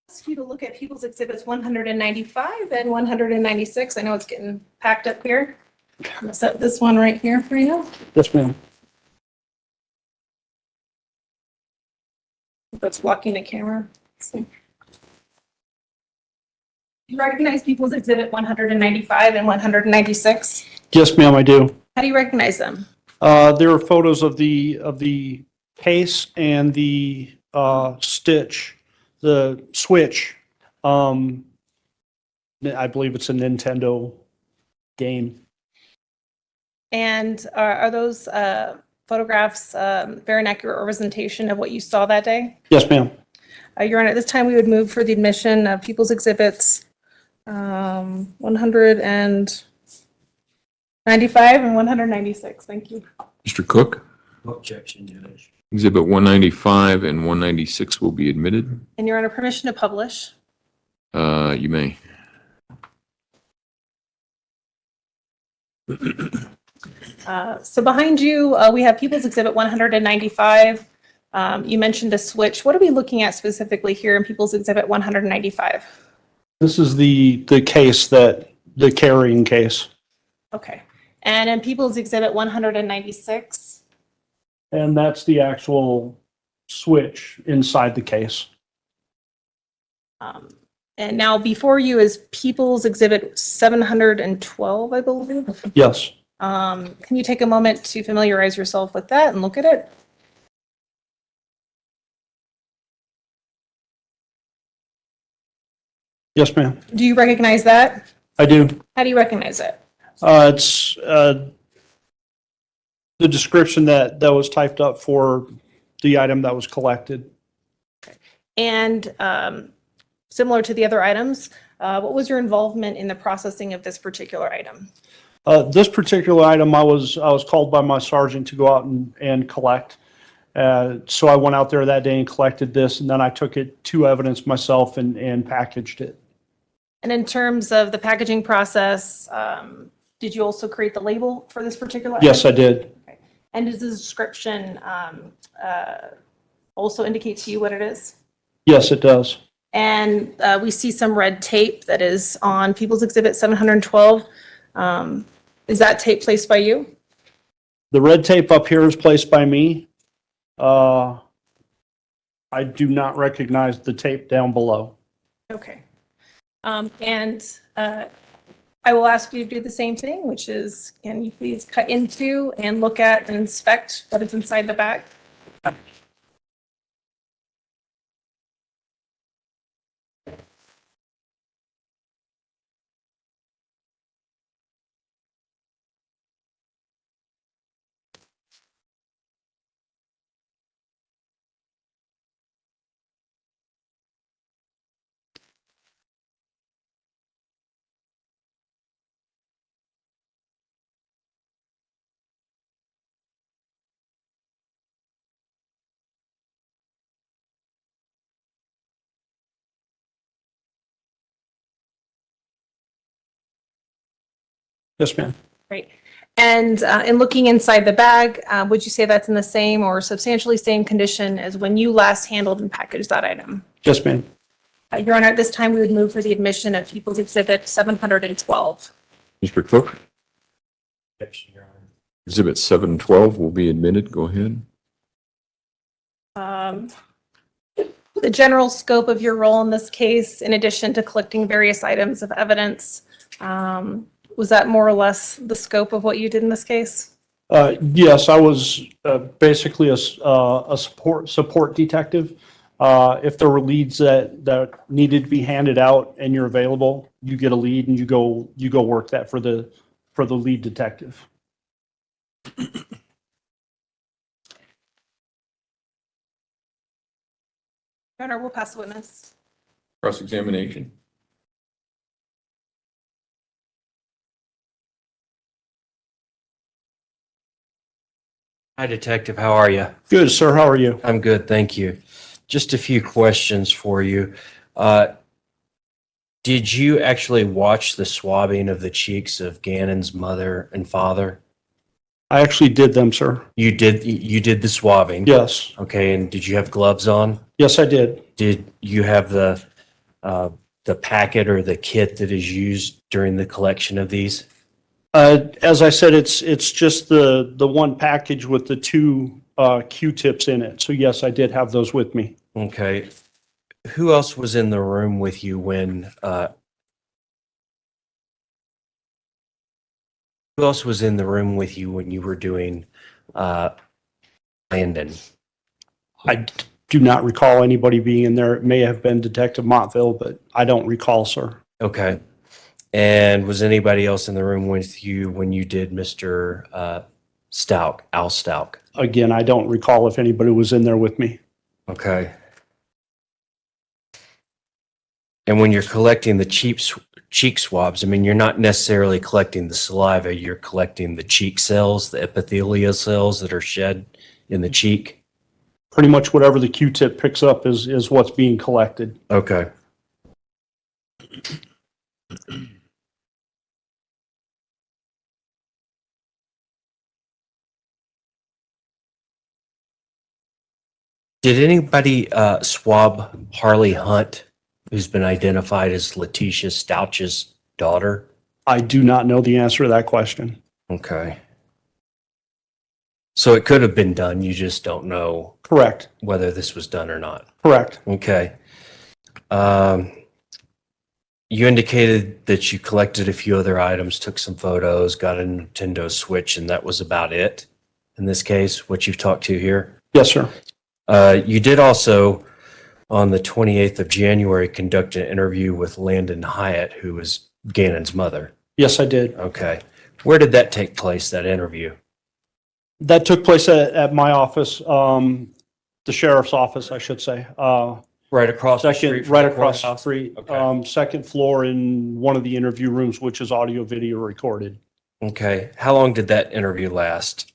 Ask you to look at People's Exhibits 195 and 196. I know it's getting packed up here. I'm gonna set this one right here for you.
Yes, ma'am.
That's blocking the camera. You recognize People's Exhibit 195 and 196?
Yes, ma'am, I do.
How do you recognize them?
There are photos of the case and the stitch, the switch. I believe it's a Nintendo game.
And are those photographs very an accurate representation of what you saw that day?
Yes, ma'am.
Your Honor, at this time, we would move for the admission of People's Exhibits 195 and 196. Thank you.
Mr. Cook,
No objection, Judge.
exhibit 195 and 196 will be admitted.
And Your Honor, permission to publish.
You may.
So behind you, we have People's Exhibit 195. You mentioned a switch. What are we looking at specifically here in People's Exhibit 195?
This is the case the carrying case.
Okay. And in People's Exhibit 196?
And that's the actual switch inside the case.
And now before you is People's Exhibit 712, I believe.
Yes.
Can you take a moment to familiarize yourself with that and look at it?
Yes, ma'am.
Do you recognize that?
I do.
How do you recognize it?
It's the description that was typed up for the item that was collected.
And similar to the other items, what was your involvement in the processing of this particular item?
This particular item, I was called by my sergeant to go out and collect. So I went out there that day and collected this, and then I took it to evidence myself and packaged it.
And in terms of the packaging process, did you also create the label for this particular item?
Yes, I did.
Okay. And does the description also indicate to you what it is?
Yes, it does.
And we see some red tape that is on People's Exhibit 712. Is that tape placed by you?
The red tape up here is placed by me. I do not recognize the tape down below.
Okay. And I will ask you to do the same thing, which is, can you please cut into and look at and inspect what is inside the bag?
Yes, ma'am.
Great. And in looking inside the bag, would you say that's in the same or substantially same condition as when you last handled and packaged that item?
Yes, ma'am.
Your Honor, at this time, we would move for the admission of People's Exhibit 712.
Mr. Cook, Exhibit 712 will be admitted. Go ahead.
The general scope of your role in this case, in addition to collecting various items of evidence, was that more or less the scope of what you did in this case?
Yes, I was basically a support detective. If there were leads that needed to be handed out and you're available, you get a lead and you go work that for the lead detective.
Your Honor, we'll pass the witness.
Cross-examination.
Hi, Detective. How are you?
Good, sir. How are you?
I'm good, thank you. Just a few questions for you. Did you actually watch the swabbing of the cheeks of Gannon's mother and father?
I actually did them, sir.
You did the swabbing?
Yes.
Okay, and did you have gloves on?
Yes, I did.
Did you have the packet or the kit that is used during the collection of these?
As I said, it's just the one package with the two Q-tips in it. So yes, I did have those with me.
Okay. Who else was in the room with you when who else was in the room with you when you were doing Landon?
I do not recall anybody being in there. It may have been Detective Montville, but I don't recall, sir.
Okay. And was anybody else in the room with you when you did Mr. Stauch, Al Stauch?
Again, I don't recall if anybody was in there with me.
Okay. And when you're collecting the cheek swabs, I mean, you're not necessarily collecting the saliva, you're collecting the cheek cells, the epithelial cells that are shed in the cheek.
Pretty much whatever the Q-tip picks up is what's being collected.
Okay. Did anybody swab Harley Hunt, who's been identified as Letecia Stauch's daughter?
I do not know the answer to that question.
Okay. So it could have been done. You just don't know
Correct.
whether this was done or not.
Correct.
Okay. You indicated that you collected a few other items, took some photos, got a Nintendo Switch, and that was about it. In this case, what you've talked to here.
Yes, sir.
You did also, on the 28th of January, conduct an interview with Landon Hyatt, who was Gannon's mother.
Yes, I did.
Okay. Where did that take place, that interview?
That took place at my office, the sheriff's office, I should say.
Right across the street
Second,
from
right
the
across the
courthouse?
street,
Okay.
second floor in one of the interview rooms, which is audio video recorded.
Okay. How long did that interview last?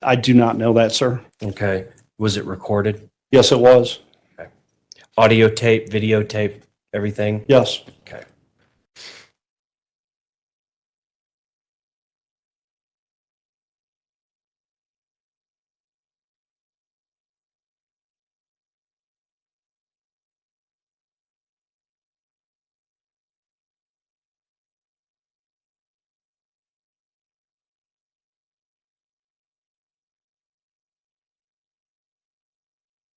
I do not know that, sir.
Okay. Was it recorded?
Yes, it was.
Audio tape, videotape, everything?
Yes.
Okay.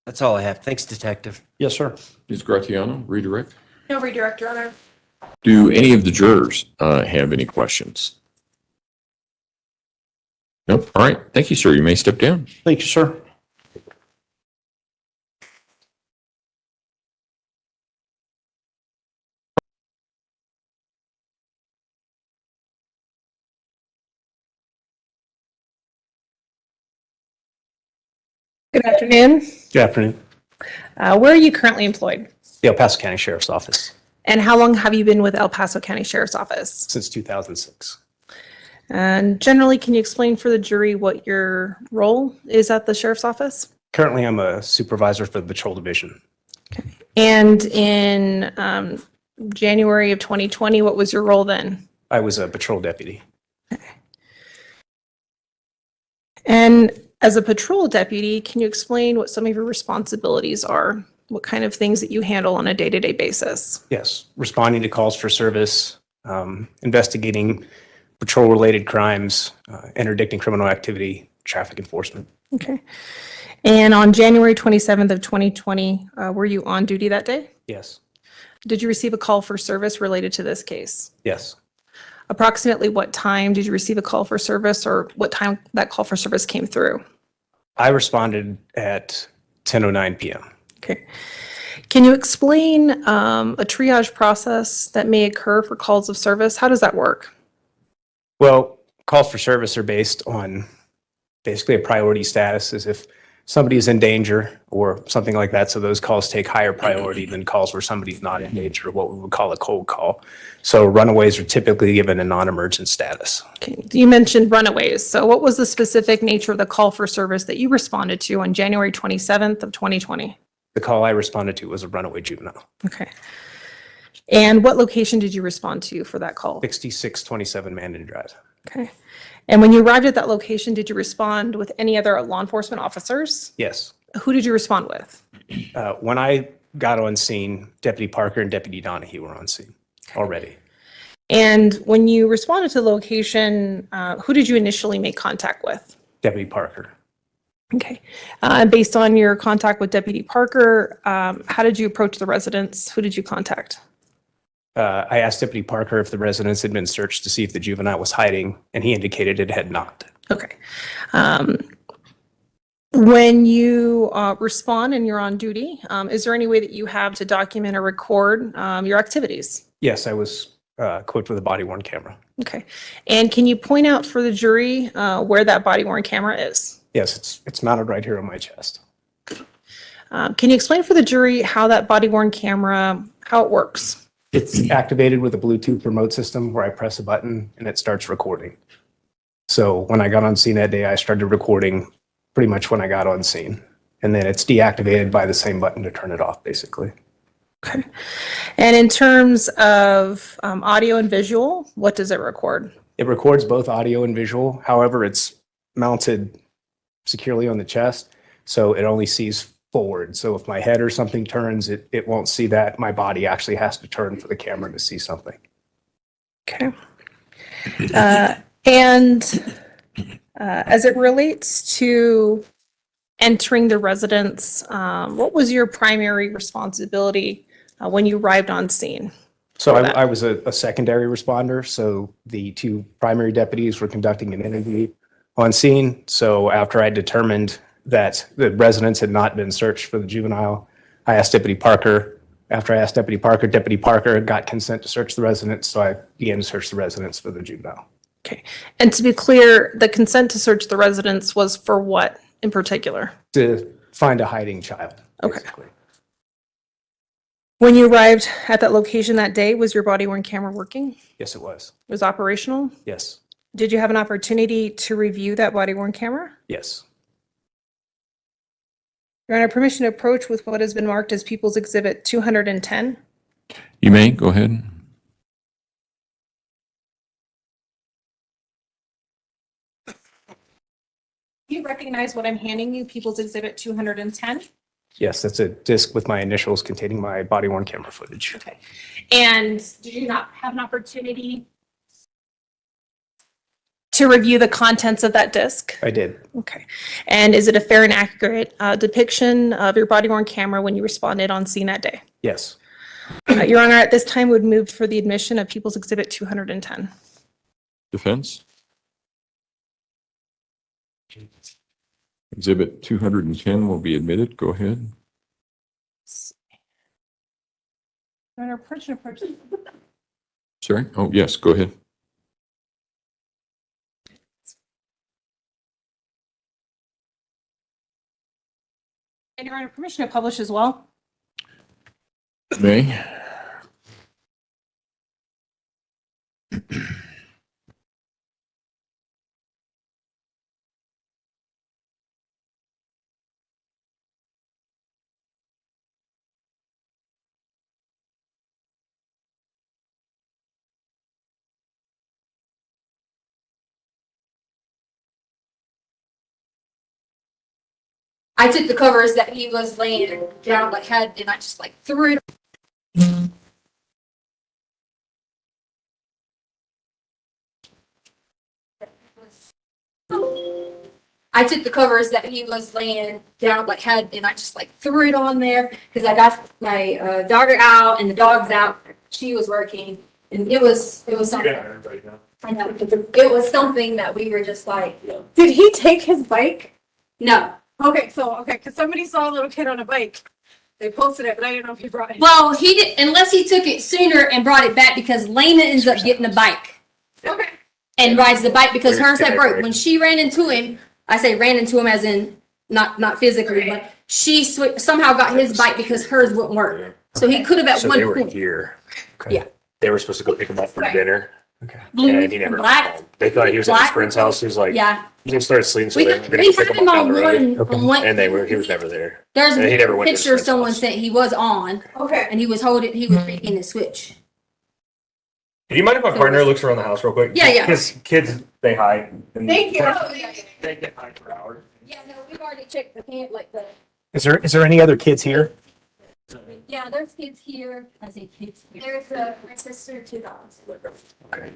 That's all I have. Thanks, Detective.
Yes, sir.
Ms. Gratiano, redirect.
No redirect, Your Honor.
Do any of the jurors have any questions? Nope. All right. Thank you, sir. You may step down.
Thank you, sir.
Good afternoon.
Good afternoon.
Where are you currently employed?
The El Paso County Sheriff's Office
And how long have you been with El Paso County Sheriff's Office?
since 2006.
And generally, can you explain for the jury what your role is at the Sheriff's Office?
Currently, I'm a supervisor for the Patrol Division.
And in January of 2020, what was your role then?
I was a patrol deputy.
And as a patrol deputy, can you explain what some of your responsibilities are? What kind of things that you handle on a day-to-day basis?
Yes, responding to calls for service, investigating patrol-related crimes, interdicting criminal activity, traffic enforcement.
Okay. And on January 27th of 2020, were you on duty that day?
Yes,
Did you receive a call for service related to this case?
yes.
Approximately what time did you receive a call for service, or what time that call for service came through?
I responded at 10:09 p.m.
Okay. Can you explain a triage process that may occur for calls of service? How does that work?
Well, calls for service are based on basically a priority status, as if somebody is in danger or something like that. So those calls take higher priority than calls where somebody's not in danger, what we would call a cold call. So runaways are typically given a non-emergent status.
Okay. You mentioned runaways. So what was the specific nature of the call for service that you responded to on January 27th of 2020?
The call I responded to was a runaway juvenile,
Okay. And what location did you respond to for that call?
6627 Mandan Drive.
Okay. And when you arrived at that location, did you respond with any other law enforcement officers?
Yes.
Who did you respond with?
When I got on scene, Deputy Parker and Deputy Donahue were on scene already.
And when you responded to the location, who did you initially make contact with?
Deputy Parker.
Okay. Based on your contact with Deputy Parker, how did you approach the residents? Who did you contact?
I asked Deputy Parker if the residence had been searched to see if the juvenile was hiding, and he indicated it had not.
Okay. When you respond and you're on duty, is there any way that you have to document or record your activities?
Yes, I was equipped with a body-worn camera.
Okay. And can you point out for the jury where that body-worn camera is?
Yes, it's mounted right here on my chest.
Can you explain for the jury how that body-worn camera, how it works?
It's activated with a Bluetooth remote system where I press a button and it starts recording. So when I got on scene that day, I started recording pretty much when I got on scene. And then it's deactivated by the same button to turn it off, basically.
Okay. And in terms of audio and visual, what does it record?
It records both audio and visual. However, it's mounted securely on the chest, so it only sees forward. So if my head or something turns, it won't see that. My body actually has to turn for the camera to see something.
Okay. And as it relates to entering the residence, what was your primary responsibility when you arrived on scene?
So
for that?
I was a secondary responder. So the two primary deputies were conducting an interview on scene. So after I determined that the residence had not been searched for the juvenile, I asked Deputy Parker. After I asked Deputy Parker got consent to search the residence. So I began to search the residence for the juvenile.
Okay. And to be clear, the consent to search the residence was for what in particular?
To find a hiding child.
Okay.
Basically.
When you arrived at that location that day, was your body worn camera working?
Yes, it was.
It was operational?
Yes.
Did you have an opportunity to review that body worn camera?
Yes.
Your Honor, permission to approach with what has been marked as People's Exhibit 210.
You may, go ahead.
Do you recognize what I'm handing you, People's Exhibit 210?
Yes, that's a disc with my initials containing my body worn camera footage.
Okay. And did you not have an opportunity to review the contents of that disc?
I did.
Okay. And is it a fair and accurate depiction of your body worn camera when you responded on scene that day?
Yes.
Your Honor, at this time would move for the admission of People's Exhibit 210.
Defense? Exhibit 210 will be admitted. Go ahead.
Your Honor, approach.
Sorry? Oh, yes, go ahead.
And Your Honor, permission to publish as well?
May.
I took the covers that he was laying down like had, and I just like threw it. I took the covers that he was laying down like had, and I just like threw it on there because I got my daughter out and the dog's out. She was working, and it was something. I know, it was something that we were just like,
Did he take his bike?
no.
Okay, because somebody saw a little kid on a bike. They posted it, but I didn't know if he brought it.
Well, he did, unless he took it sooner and brought it back because Lena ends up getting the bike
Okay.
and rides the bike because hers had broke. When she ran into him, I say ran into him as in not physically, but she somehow got his bike because hers wouldn't work. So he could have at
So
one
they were
point.
here.
Yeah.
They were supposed to go pick him up for dinner.
Blue
And he
and
never
black.
called. They thought he was at his
Black.
friend's house. He was like,
Yeah.
he just started sleeping. So
We
they were gonna
had
pick him
him
up down
on
the road.
one.
And he was never there.
There's
and he never
a
went to his
picture
friend's
someone
house.
sent. He was on
Okay.
and he was holding. He was reading the switch.
Do you mind if my
So
partner
it's-
looks around the house real quick?
Yeah, yeah.
Because kids, they hide. And
Thank you.
They can hide for hours.
Yeah, no, we've already checked the pant like the.
Is there any other kids here?
Yeah, there's kids here. I say kids. There's my sister, 2 dogs.
Okay.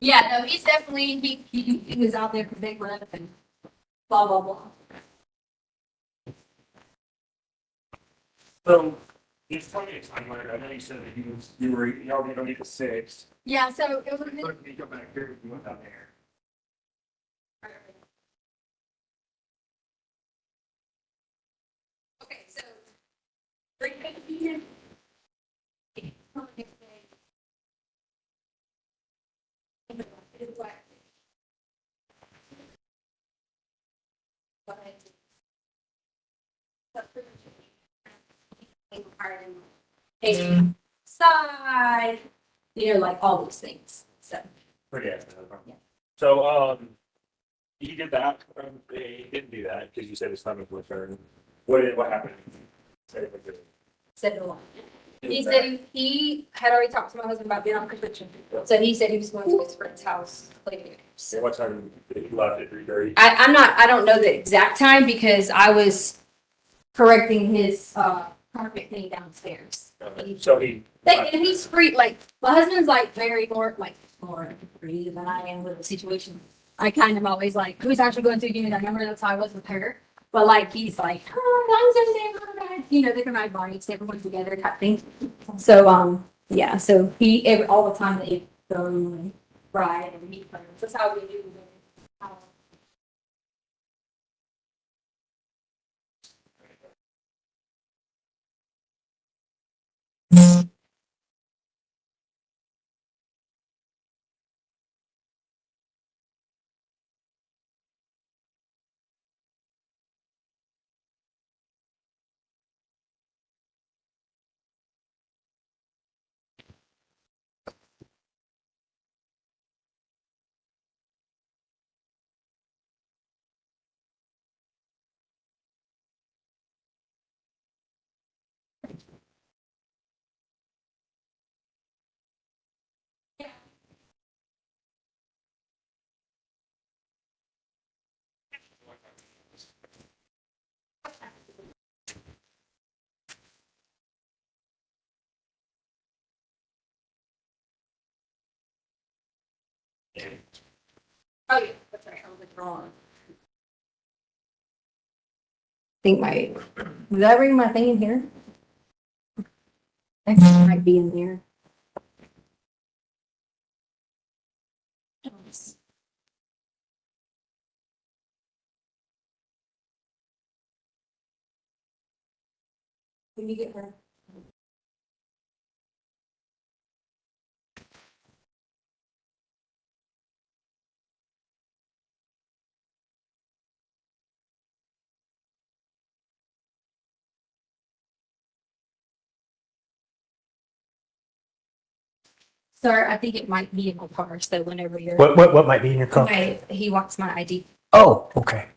Yeah, no, he's definitely, he was out there for big run and blah, blah, blah.
So, he's telling me a timeline. I know you said that you were already on the 6th.
Yeah, so it was.
So you go back here, you went down there.
Okay, so. Bring it here. Side, like all those things, so.
Forget.
Yeah.
So, he did that. He didn't do that because you said his stomach was hurting. What happened?
Said no lie. He said he had already talked to my husband about being on conviction. So he said he was going to his friend's house later.
So what time did you left at 3:30?
I don't know the exact time because I was correcting his, carpet thing downstairs.
So he,
And he's free, like, my husband's like very more free than I am with the situation. I kind of always like, who's actually going through unit? I remember that's how I was with her. But like, he's like, oh, I'm so sad, you know, they can ride bikes, everyone together type thing. So, yeah, so all the time they go and ride and meet friends. That's how we do. Oh, yeah, that's right. I was like wrong. Did I bring my thing in here? I think it might be in there. Can you get her? Sir, I think it might be in my car, so whenever you're.
What might be in your car?
He wants my ID.
Oh, okay.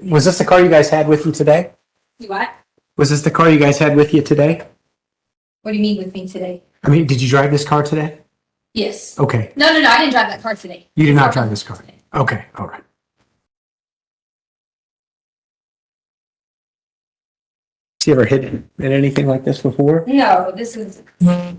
Was this the car you guys had with you today?
You what?
Was this the car you guys had with you today?
What do you mean with me today?
I mean, did you drive this car today?
Yes.
Okay.
No, I didn't drive that car today.
You did not drive this car. Okay, all right. Has he ever hit in anything like this before?
No, this is. No.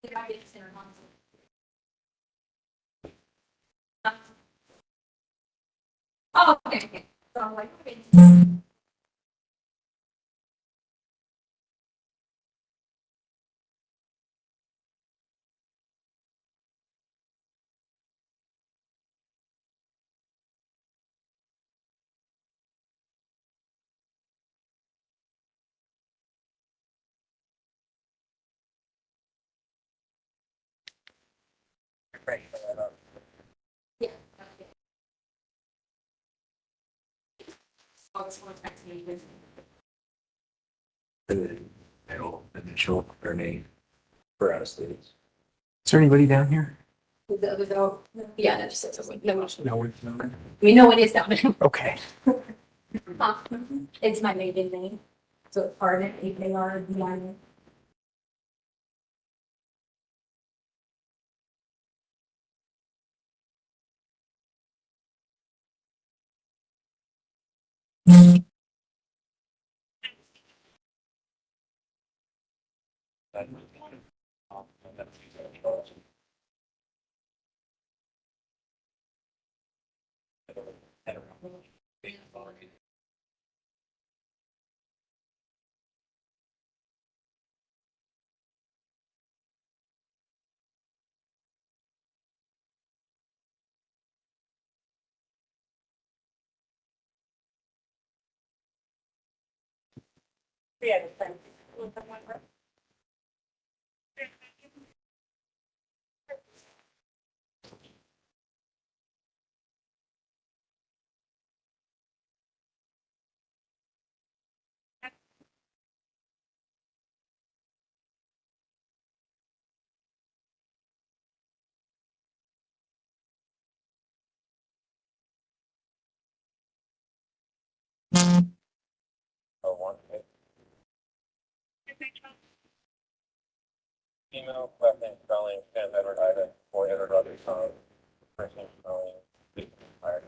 It might be the center console. Oh, okay. So I'm like, okay. Yeah. Okay. I'll just contact me with.
Initial or name for out of states. Is there anybody down here?
The other dog. Yeah, no, just said someone. No,
No one's down there.
I mean, no one is down there.
Okay.
It's my maiden name. So it's part of it, ARDIN.
Yeah.
Female, left hand spelling, stand Edward Ida, boy Edward Rodriguez, first name spelling, fired.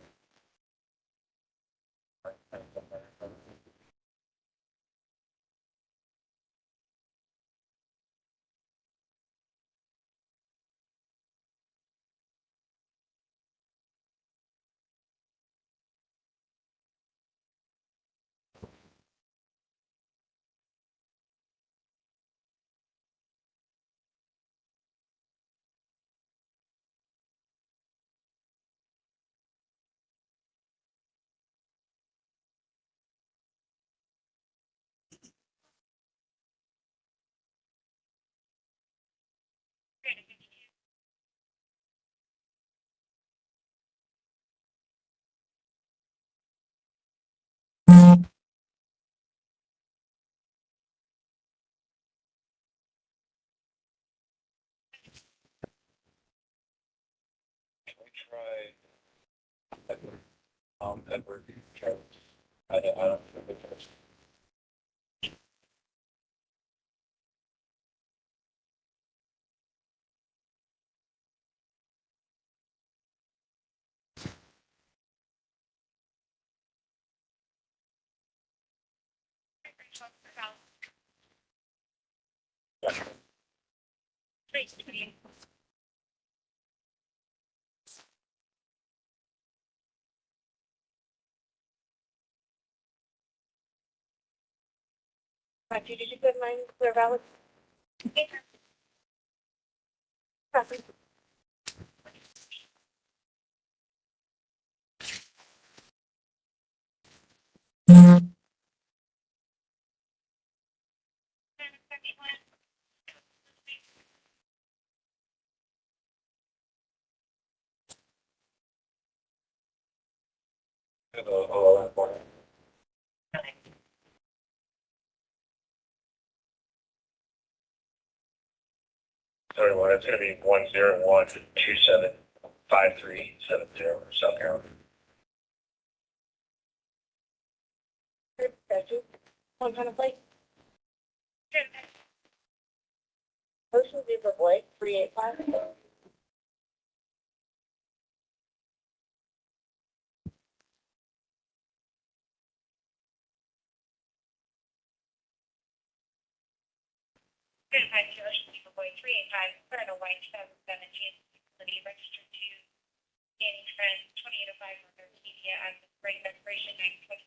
Try Edward Charles. I don't know if it's
Did you put mine clear valid? Copy.
oh, oh, sorry, one, it's gonna be 101275370, South Carolina.
Gotcha. One kind of plate. Ocean Zebra Blake, 385. Ocean Zebra Blake, 385, clear to white 717, registered to Danny Friend, 2805 North Arcadia, on rate expiration 920.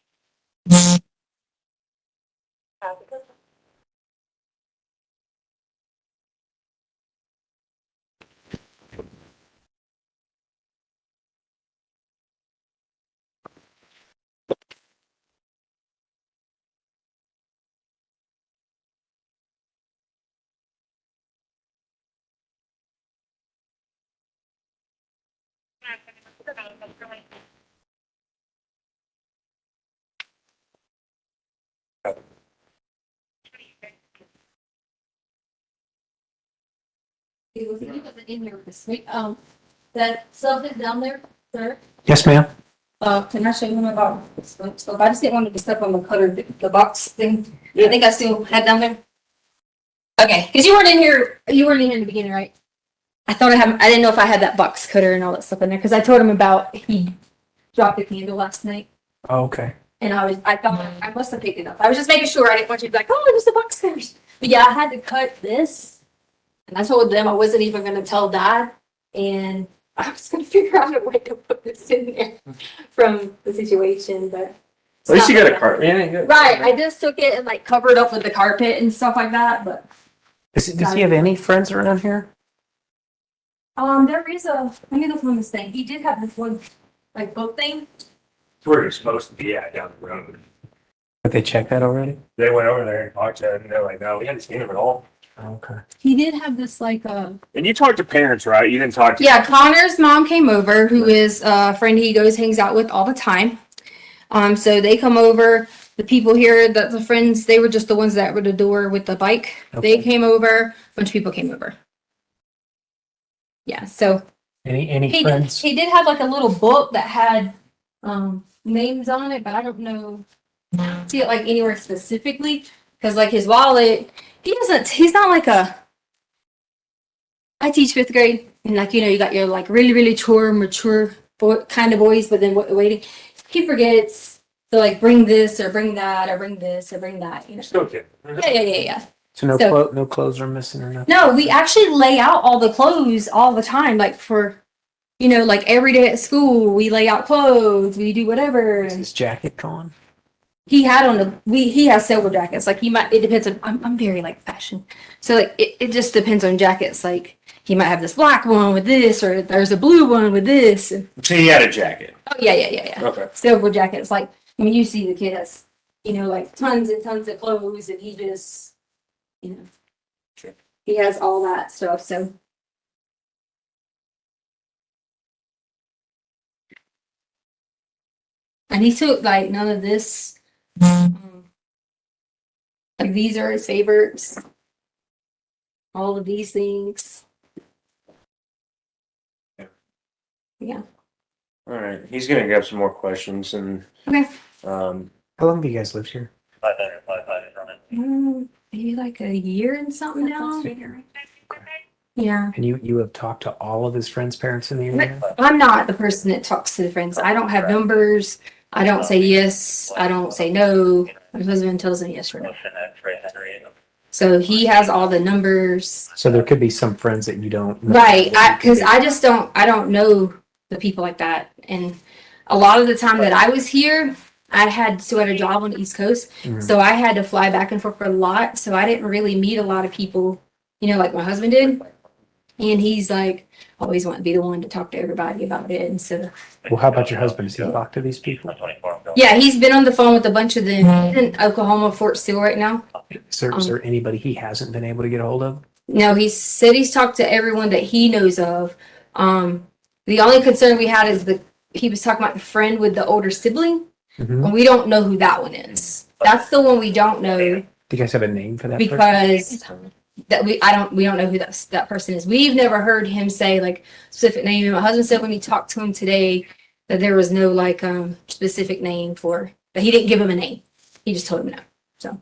He wasn't in here this week. That stuff is down there, sir.
Yes, ma'am.
Can I show you about this one? So if I just didn't want to step on the cutter, the box thing. I think I still had down there. Okay, because you weren't in here in the beginning, right? I thought I didn't know if I had that box cutter and all that stuff in there, because I told him about he dropped a candle last night.
Oh, okay.
And I thought I must have picked it up. I was just making sure. I didn't want you to be like, oh, it was the box cutters. But yeah, I had to cut this. And I told them I wasn't even going to tell Dad. And I was going to figure out a way to put this in there from the situation. But
At least you got a cart. Yeah, good.
right. I just took it and like covered up with the carpet and stuff like that. But
Does he have any friends around here?
there is let me look on this thing. He did have this one like boat thing.
It's where you're supposed to be at down the road.
But they checked that already?
They went over there and talked to him, and they're like, no, we hadn't seen him at all.
Okay.
He did have this like
And you talked to parents, right? You didn't talk to.
yeah, Connor's mom came over, who is a friend he goes hangs out with all the time. So they come over. The people here, the friends, they were just the ones that were the door with the bike. They
Okay.
came over. A bunch of people came over. Yeah, so
Any
he
friends?
he did have like a little book that had names on it, but I don't know see it like anywhere specifically because like his wallet, he's not like a. I teach fifth grade, and like you got your like really mature kind of boys, but then waiting, he forgets to like bring this or bring that or bring this or bring that.
Still kid.
Yeah.
So no,
So-
no clothes are missing or nothing?
No, we actually lay out all the clothes all the time, like for, like every day at school, we lay out clothes, we do whatever.
Is
And
his jacket gone?
he had he has several jackets. Like it depends on, I'm very like fashion. So like it just depends on jackets. Like he might have this black one with this, or there's a blue one with this. And,
So he had a jacket.
oh yeah.
Okay.
Several jackets. Like, you see the kid has, like tons and tons of clothes and he just, he has all that stuff. So. And he took like none of this. Like these are his favorites. All of these things. Yeah.
All right. He's gonna grab some more questions and.
Okay.
How long have you guys lived here?
Maybe like a year and something now. Yeah.
And you have talked to all of his friends' parents in the area?
I'm not the person that talks to the friends. I don't have numbers. I don't say yes. I don't say no. My husband tells me yes or no. So he has all the numbers.
So there could be some friends that you don't know.
Right. Because I don't know the people like that. And a lot of the time that I was here, I had a job on the East Coast.
Mhm.
So I had to fly back and forth a lot. So I didn't really meet a lot of people, like my husband did. And he's like, always want to be the one to talk to everybody about it. And so,
Well, how about your husband? Does he talk to these people?
yeah, he's been on the phone with a bunch of them. He's in Oklahoma, Fort Steele right now.
Is there anybody he hasn't been able to get a hold of?
No, he said he's talked to everyone that he knows of. The only concern we had is he was talking about the friend with the older sibling.
Mhm.
And we don't know who that one is. That's the one we don't know
Do you guys have a name for that person?
because we don't know who that person is. We've never heard him say like specific name. And my husband said when he talked to him today that there was no like specific name that he didn't give him a name. He just told him no. So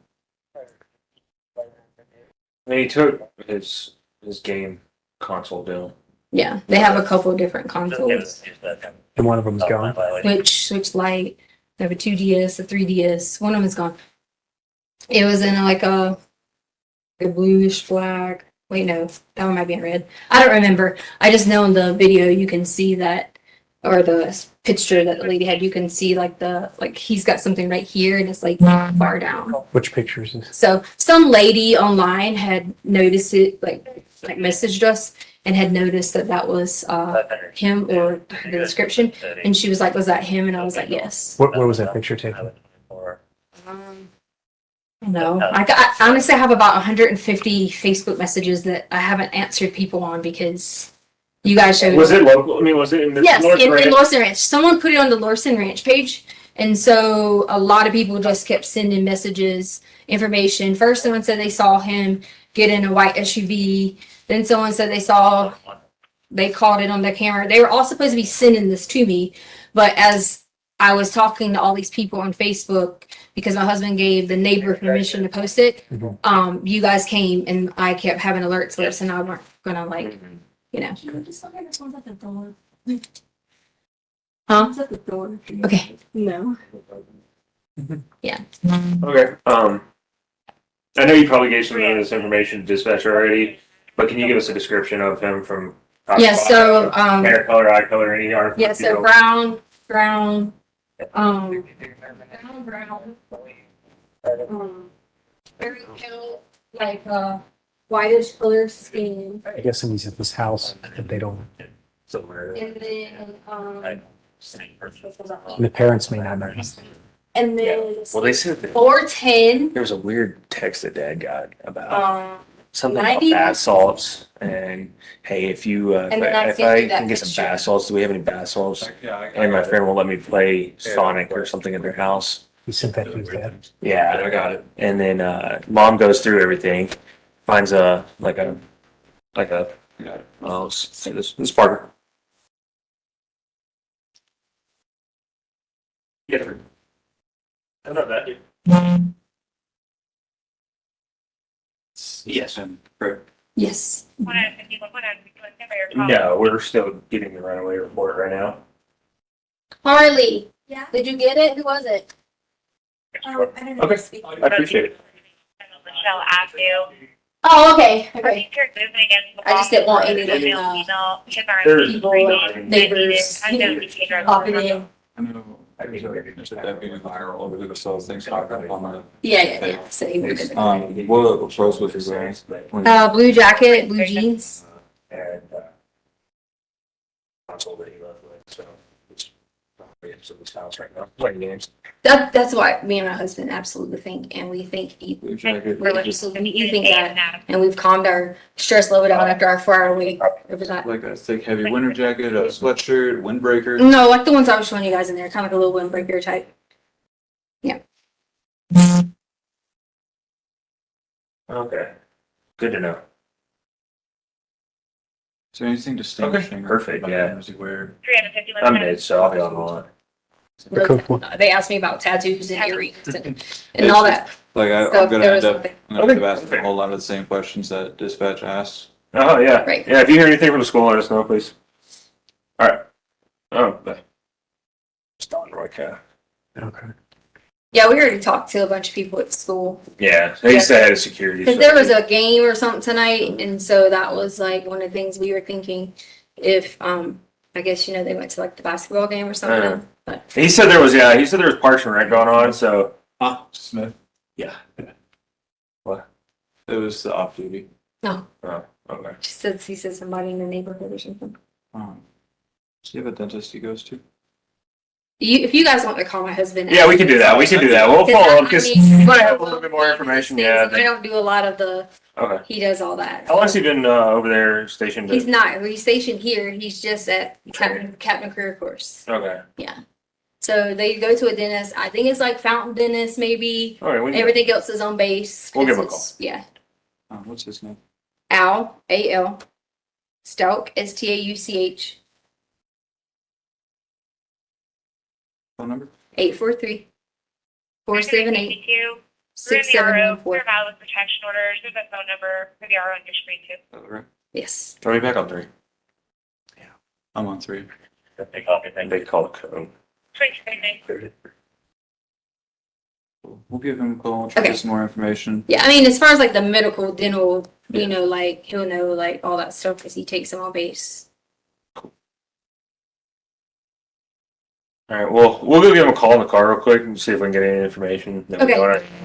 And he took his game console down.
yeah, they have a couple of different consoles.
And one of them's gone.
Switch Lite. They have a 2DS, a 3DS. One of them is gone. It was in like a bluish black. Wait, no, that one might be in red. I don't remember. I just know in the video you can see that, or the picture that the lady had, you can see like he's got something right here and it's like far down.
Which picture is this?
So some lady online had noticed it, like messaged us and had noticed that was him or the description. And she was like, "Was that him?" And I was like, "Yes."
Where was that picture taken?
No, I honestly have about 150 Facebook messages that I haven't answered people on because you guys showed.
Was it local? I mean, was it in the
Yes,
North
in
Ranch?
Lawson Ranch. Someone put it on the Lawson Ranch page. And so a lot of people just kept sending messages, information. First, someone said they saw him get in a white SUV. Then someone said they caught it on their camera. They were all supposed to be sending this to me. But as I was talking to all these people on Facebook, because my husband gave the neighbor permission to post it, you guys came and I kept having alerts lists and I weren't gonna Just look at this one's at the door. Huh? It's at the door. Okay. No. Yeah.
Okay. I know you probably gave some of this information to dispatcher already, but can you give us a description of him from? top to
Yeah,
bottom?
so
Hair color, eye color, any art?
yeah, so brown, brown, very pale, like whitish color skin.
I guess when he's at this house, that they don't,
Somewhere.
And then
the parents may not know.
and then
Well, they said that
410,
there was a weird text that Dad got about something
90.
about bath salts, and hey, if you
And then I
if
sent
I
you that
can get some
picture.
bath salts, do we have any bath salts?
Yeah,
And my friend will let me play Sonic or something at their house.
You sent that to his dad?
Yeah,
I got it.
and then Mom goes through everything, finds a oh, this Parker. Yeah. I know that. Yes.
Yes.
151, 151,
No, we're still getting the runaway report right now.
Harley,
Yeah.
did you get it? Who was it?
I don't know.
Okay. I appreciate it.
Michelle Avenue.
Oh, okay.
I
Okay.
think you're moving against the
I just didn't want
wall.
any of the,
Female, because our
There's-
people, neighbors,
I know the caterer.
popping in.
I know. I think that being viral over the so things pop up on the.
Yeah. So he would have been.
What was with his names?
Blue jacket, blue jeans.
And console that he left with, so it's probably in his house right now, playing games.
That's what me and my husband absolutely think, and we think
Blue jacket.
we're absolutely think that, and we've calmed our stress level down after our 4-hour week over that.
Like a thick, heavy winter jacket, a sweatshirt, windbreaker.
No, like the ones I was showing you guys in there, kind of like a little windbreaker type.
Okay, good to know.
Is there anything distinguishing?
Perfect,
about
yeah.
him? Does he wear?
351.
I'm mid, so I'll be on the line.
They asked me about tattoos and earrings and all that.
Like I'm
So if
gonna
there
end
was
up,
something.
I'm gonna end up asking a whole lot of the same questions that dispatch asks.
Oh, yeah.
Right.
Yeah, if you hear anything from the school, let us know, please. All right. Oh, bye. Just on Roy. Okay.
Yeah, we already talked to a bunch of people at school.
Yeah, they said security.
Because there was a game or something tonight, and so that was like one of the things we were thinking. If I guess they went to like the basketball game or something. But
He said there was Parks and Rec going on, so.
Smith.
Yeah.
It was the off duty.
no,
Oh, okay.
he said somebody in the neighborhood or something.
Does he have a dentist he goes to?
If you guys want to call my husband,
Yeah, we can do that. We can do that. We'll follow up because
I
we might have a little bit more information. Yeah.
I don't do a lot of the.
Okay.
He does all that.
How long's he been over there stationed?
He's not. He's stationed here. He's just at Captain Career Course.
Okay.
Yeah. So they go to a dentist. I think it's like Fountain Dentist, maybe.
All right.
Everything else is on base.
We'll give him a
'cause yeah.
What's his name?
Al, A-L. Stauch, S-T-A-U-C-H.
Phone number?
843 478
We're in the RO,
6714.
we're valid protection orders. There's a phone number for the RO on your screen too.
All right.
Yes.
Throw me back on 3.
I'm on 3.
They call it. They call it code.
23.
We'll give him a call, try to
Okay.
get some more information.
Yeah, I mean, as far as like the medical, dental, like he'll know like all that stuff because he takes them on base.
All right. Well, we'll go give him a call in the car real quick and see if we can get any information. Then
Okay.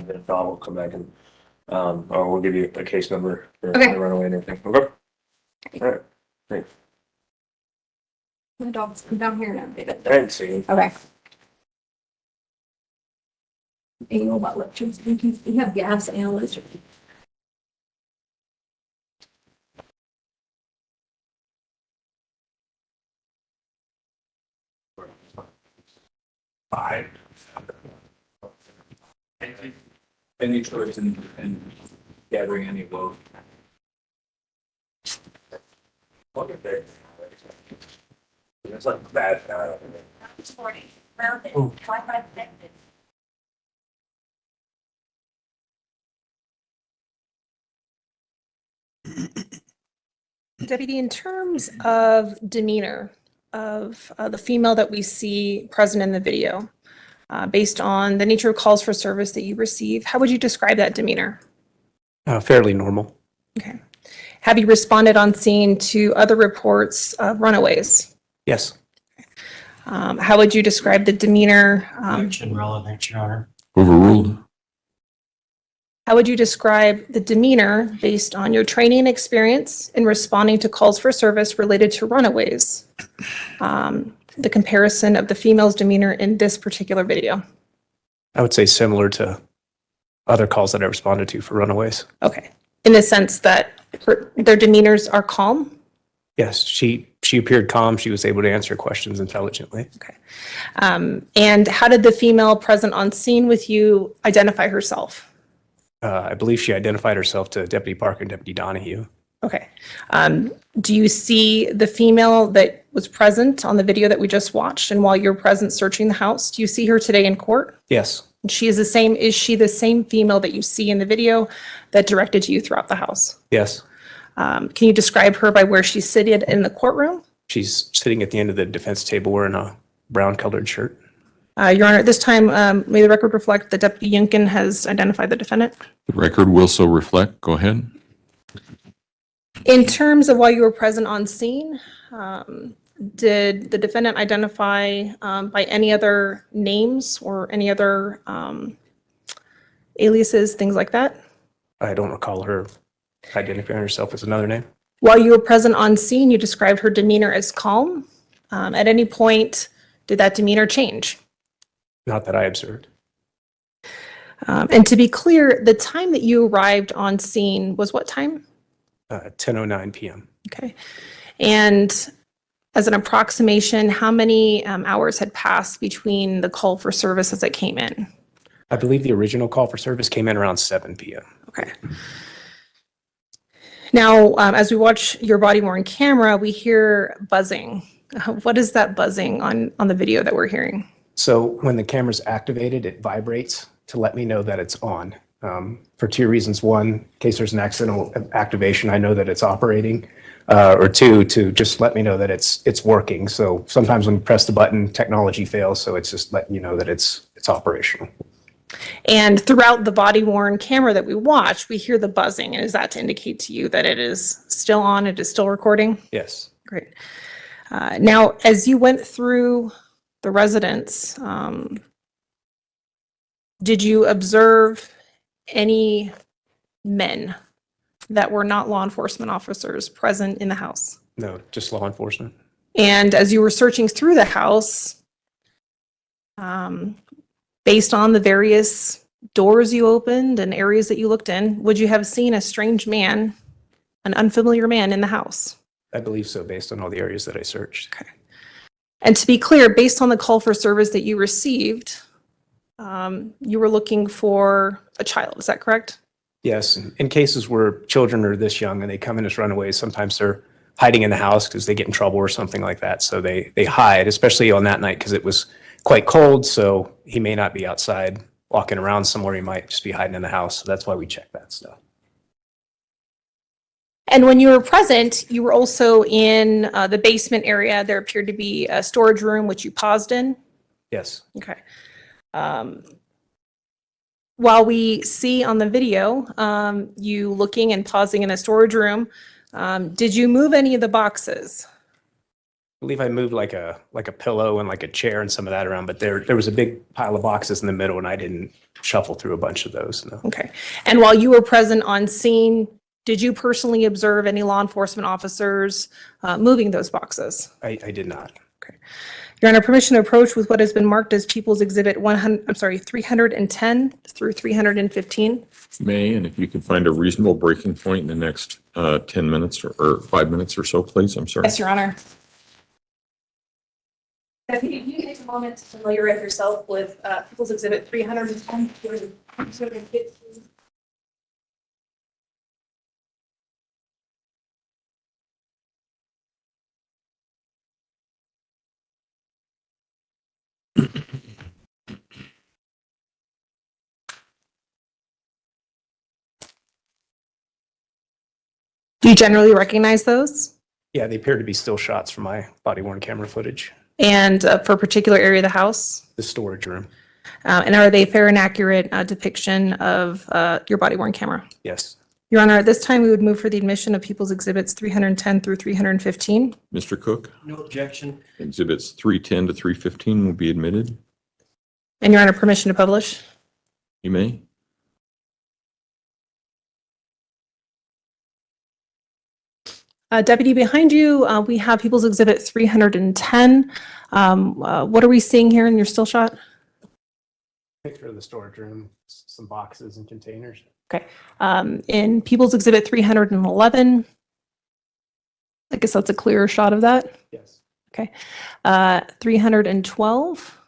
If not, we'll come back and or we'll give you a case number for
Okay.
the runaway and everything. Okay. All right.
My dog's down here now.
I didn't see him.
Okay. And you know about lectures, you have gas and electric.
Any choice in gathering any vote?
It's like bad.
This morning, Wi-Fi connected.
Deputy, in terms of demeanor of the female that we see present in the video, based on the nature of calls for service that you receive, how would you describe that demeanor?
Fairly normal.
Okay. Have you responded on scene to other reports of runaways?
Yes.
How would you describe the demeanor?
Relevant, Your Honor.
Overruled.
How would you describe the demeanor based on your training and experience in responding to calls for service related to runaways? The comparison of the female's demeanor in this particular video.
I would say similar to other calls that I responded to for runaways.
Okay. In the sense that their demeanors are calm?
Yes, she appeared calm. She was able to answer questions intelligently.
Okay. And how did the female present on scene with you identify herself?
I believe she identified herself to Deputy Parker and Deputy Donahue.
Okay. Do you see the female that was present on the video that we just watched? And while you're present searching the house, do you see her today in court?
Yes,
Is she the same female that you see in the video that directed to you throughout the house?
yes.
Can you describe her by where she's seated in the courtroom?
She's sitting at the end of the defense table wearing a brown colored shirt.
Your Honor, at this time, may the record reflect that Deputy Youngkin has identified the defendant?
The record will so reflect. Go ahead.
In terms of while you were present on scene, did the defendant identify by any other names or any other aliases, things like that?
I don't recall her identifying herself as another name.
While you were present on scene, you described her demeanor as calm. At any point, did that demeanor change?
Not that I observed.
And to be clear, the time that you arrived on scene was what time?
10:09 p.m.
Okay. And as an approximation, how many hours had passed between the call for service as it came in?
I believe the original call for service came in around 7 p.m.
Okay. Now, as we watch your body-worn camera, we hear buzzing. What is that buzzing on the video that we're hearing?
So when the camera's activated, it vibrates to let me know that it's on. For two reasons. One, in case there's an accidental activation, I know that it's operating. Or two, to just let me know that it's working. So sometimes when you press the button, technology fails. So it's just letting you know that it's operational.
And throughout the body-worn camera that we watch, we hear the buzzing. And is that to indicate to you that it is still on, it is still recording?
Yes.
Great. Now, as you went through the residence, did you observe any men that were not law enforcement officers present in the house?
No, just law enforcement.
And as you were searching through the house, based on the various doors you opened and areas that you looked in, would you have seen a strange man, an unfamiliar man in the house?
I believe so, based on all the areas that I searched.
Okay. And to be clear, based on the call for service that you received, you were looking for a child, is that correct?
Yes, in cases where children are this young and they come in as runaways, sometimes they're hiding in the house because they get in trouble or something like that. So they hide, especially on that night because it was quite cold. So he may not be outside walking around somewhere. He might just be hiding in the house. So that's why we check that stuff.
And when you were present, you were also in the basement area. There appeared to be a storage room, which you paused in.
Yes.
Okay. While we see on the video you looking and pausing in a storage room, did you move any of the boxes?
I believe I moved like a pillow and like a chair and some of that around, but there was a big pile of boxes in the middle and I didn't shuffle through a bunch of those. No.
Okay. And while you were present on scene, did you personally observe any law enforcement officers moving those boxes?
I did not.
Okay. Your Honor, permission to approach with what has been marked as People's Exhibit 310 through 315.
May, and if you can find a reasonable breaking point in the next 10 minutes or 5 minutes or so, please. I'm sorry.
Yes, Your Honor. Deputy, can you take a moment to familiarize yourself with People's Exhibit 310 through 315? Do you generally recognize those?
Yeah, they appear to be still shots from my body-worn camera footage.
And for a particular area of the house?
The storage room.
And are they fair and accurate depiction of your body-worn camera?
Yes.
Your Honor, at this time, we would move for the admission of People's Exhibits 310 through 315.
Mr. Cook,
No objection.
exhibits 310 to 315 will be admitted.
And Your Honor, permission to publish?
You may.
Deputy, behind you, we have People's Exhibit 310. What are we seeing here in your still shot?
Picture of the storage room, some boxes and containers.
In People's Exhibit 311, I guess that's a clearer shot of that.
Yes.
312.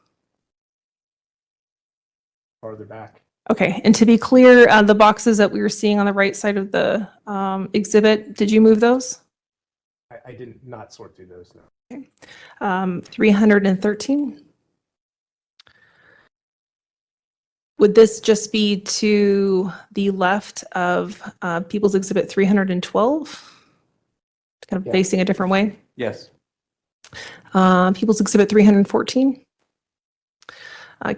Farther back.
Okay, and to be clear, the boxes that we were seeing on the right side of the exhibit, did you move those?
I did not sort through those, no.
313. Would this just be to the left of People's Exhibit 312? Kind of
Yeah.
facing a different way?
Yes.
People's Exhibit 314.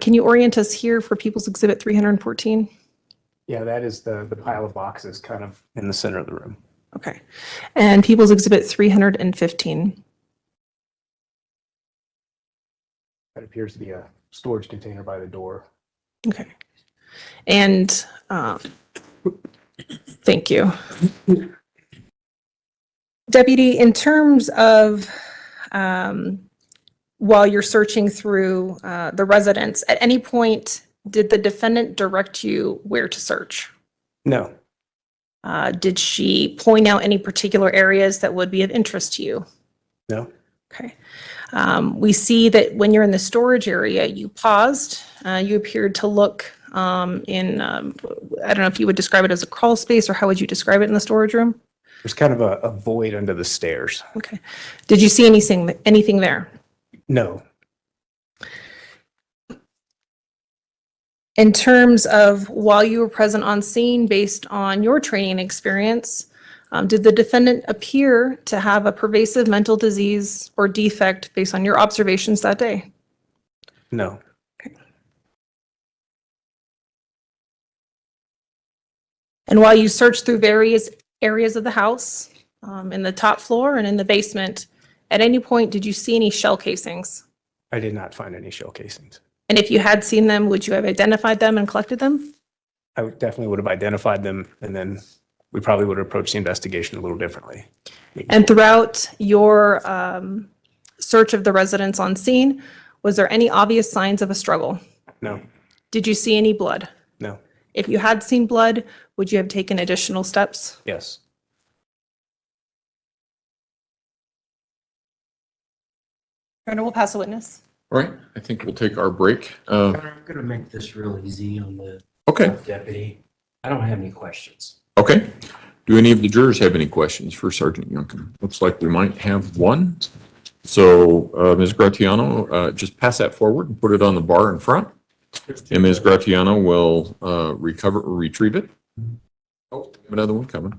Can you orient us here for People's Exhibit 314?
Yeah, that is the pile of boxes kind of in the center of the room.
Okay. And People's Exhibit 315.
That appears to be a storage container by the door.
Okay. And thank you. Deputy, in terms of while you're searching through the residence, at any point, did the defendant direct you where to search?
No,
Did she point out any particular areas that would be of interest to you?
no,
Okay. We see that when you're in the storage area, you paused. You appeared to look in, I don't know if you would describe it as a crawl space, or how would you describe it in the storage room?
there's kind of a void under the stairs.
Okay. Did you see anything there?
No,
In terms of while you were present on scene, based on your training and experience, did the defendant appear to have a pervasive mental disease or defect based on your observations that day?
no,
And while you searched through various areas of the house, in the top floor and in the basement, at any point, did you see any shell casings?
I did not find any shell casings.
And if you had seen them, would you have identified them and collected them?
I definitely would have identified them, and then we probably would have approached the investigation a little differently.
And throughout your search of the residence on scene, was there any obvious signs of a struggle?
No,
Did you see any blood?
no,
If you had seen blood, would you have taken additional steps?
yes.
Your Honor, we'll pass a witness.
All right, I think we'll take our break.
I'm going to make this real easy on the
Okay,
deputy. I don't have any questions.
okay. Do any of the jurors have any questions for Sergeant Youngkin? Looks like we might have one. So, Ms. Gratiano, just pass that forward and put it on the bar in front. And Ms. Gratiano will retrieve it. Oh, another one coming.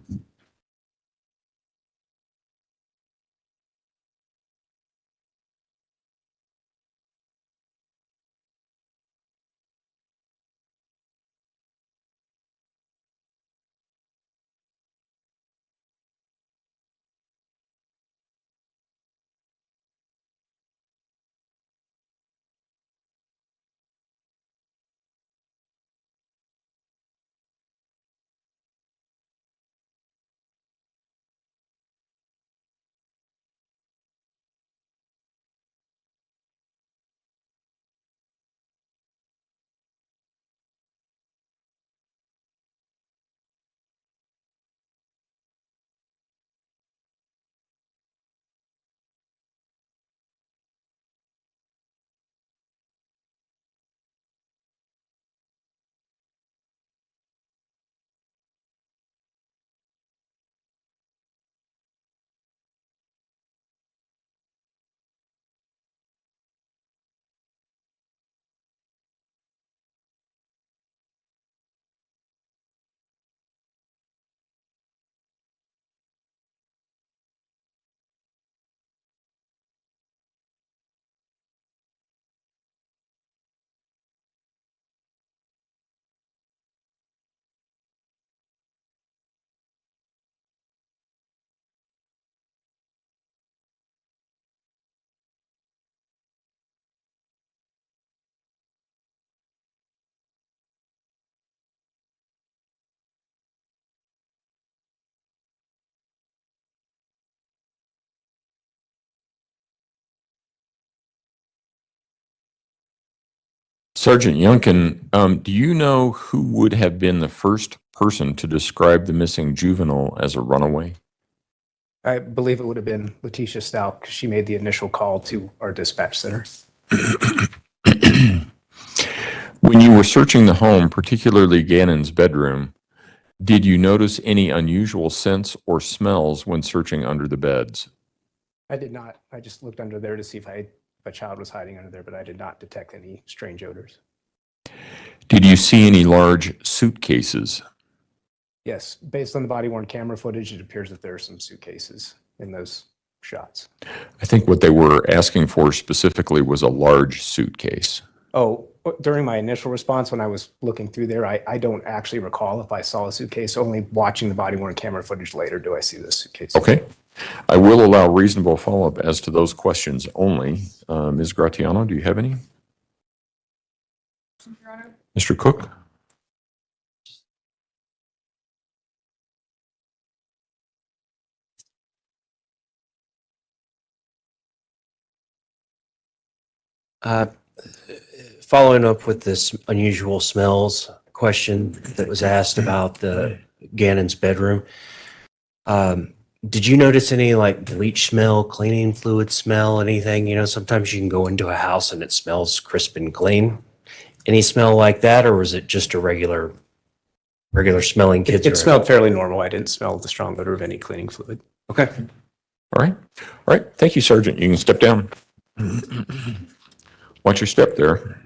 Sergeant Youngkin, do you know who would have been the first person to describe the missing juvenile as a runaway?
I believe it would have been Letecia Stauch because she made the initial call to our dispatch center.
When you were searching the home, particularly Gannon's bedroom, did you notice any unusual scents or smells when searching under the beds?
I did not. I just looked under there to see if a child was hiding under there, but I did not detect any strange odors.
Did you see any large suitcases?
Yes, based on the body-worn camera footage, it appears that there are some suitcases in those shots.
I think what they were asking for specifically was a large suitcase.
Oh, during my initial response, when I was looking through there, I don't actually recall if I saw a suitcase. Only watching the body-worn camera footage later do I see this suitcase.
Okay. I will allow reasonable follow-up as to those questions only. Ms. Gratiano, do you have any? Mr. Cook?
Following up with this unusual smells question that was asked about the Gannon's bedroom, did you notice any like bleach smell, cleaning fluid smell, anything? You know, sometimes you can go into a house and it smells crisp and clean. Any smell like that, or was it just a regular smelling kids?
It smelled fairly normal. I didn't smell the strong odor of any cleaning fluid.
Okay.
All right. All right. Thank you, Sergeant. You can step down. Watch your step there.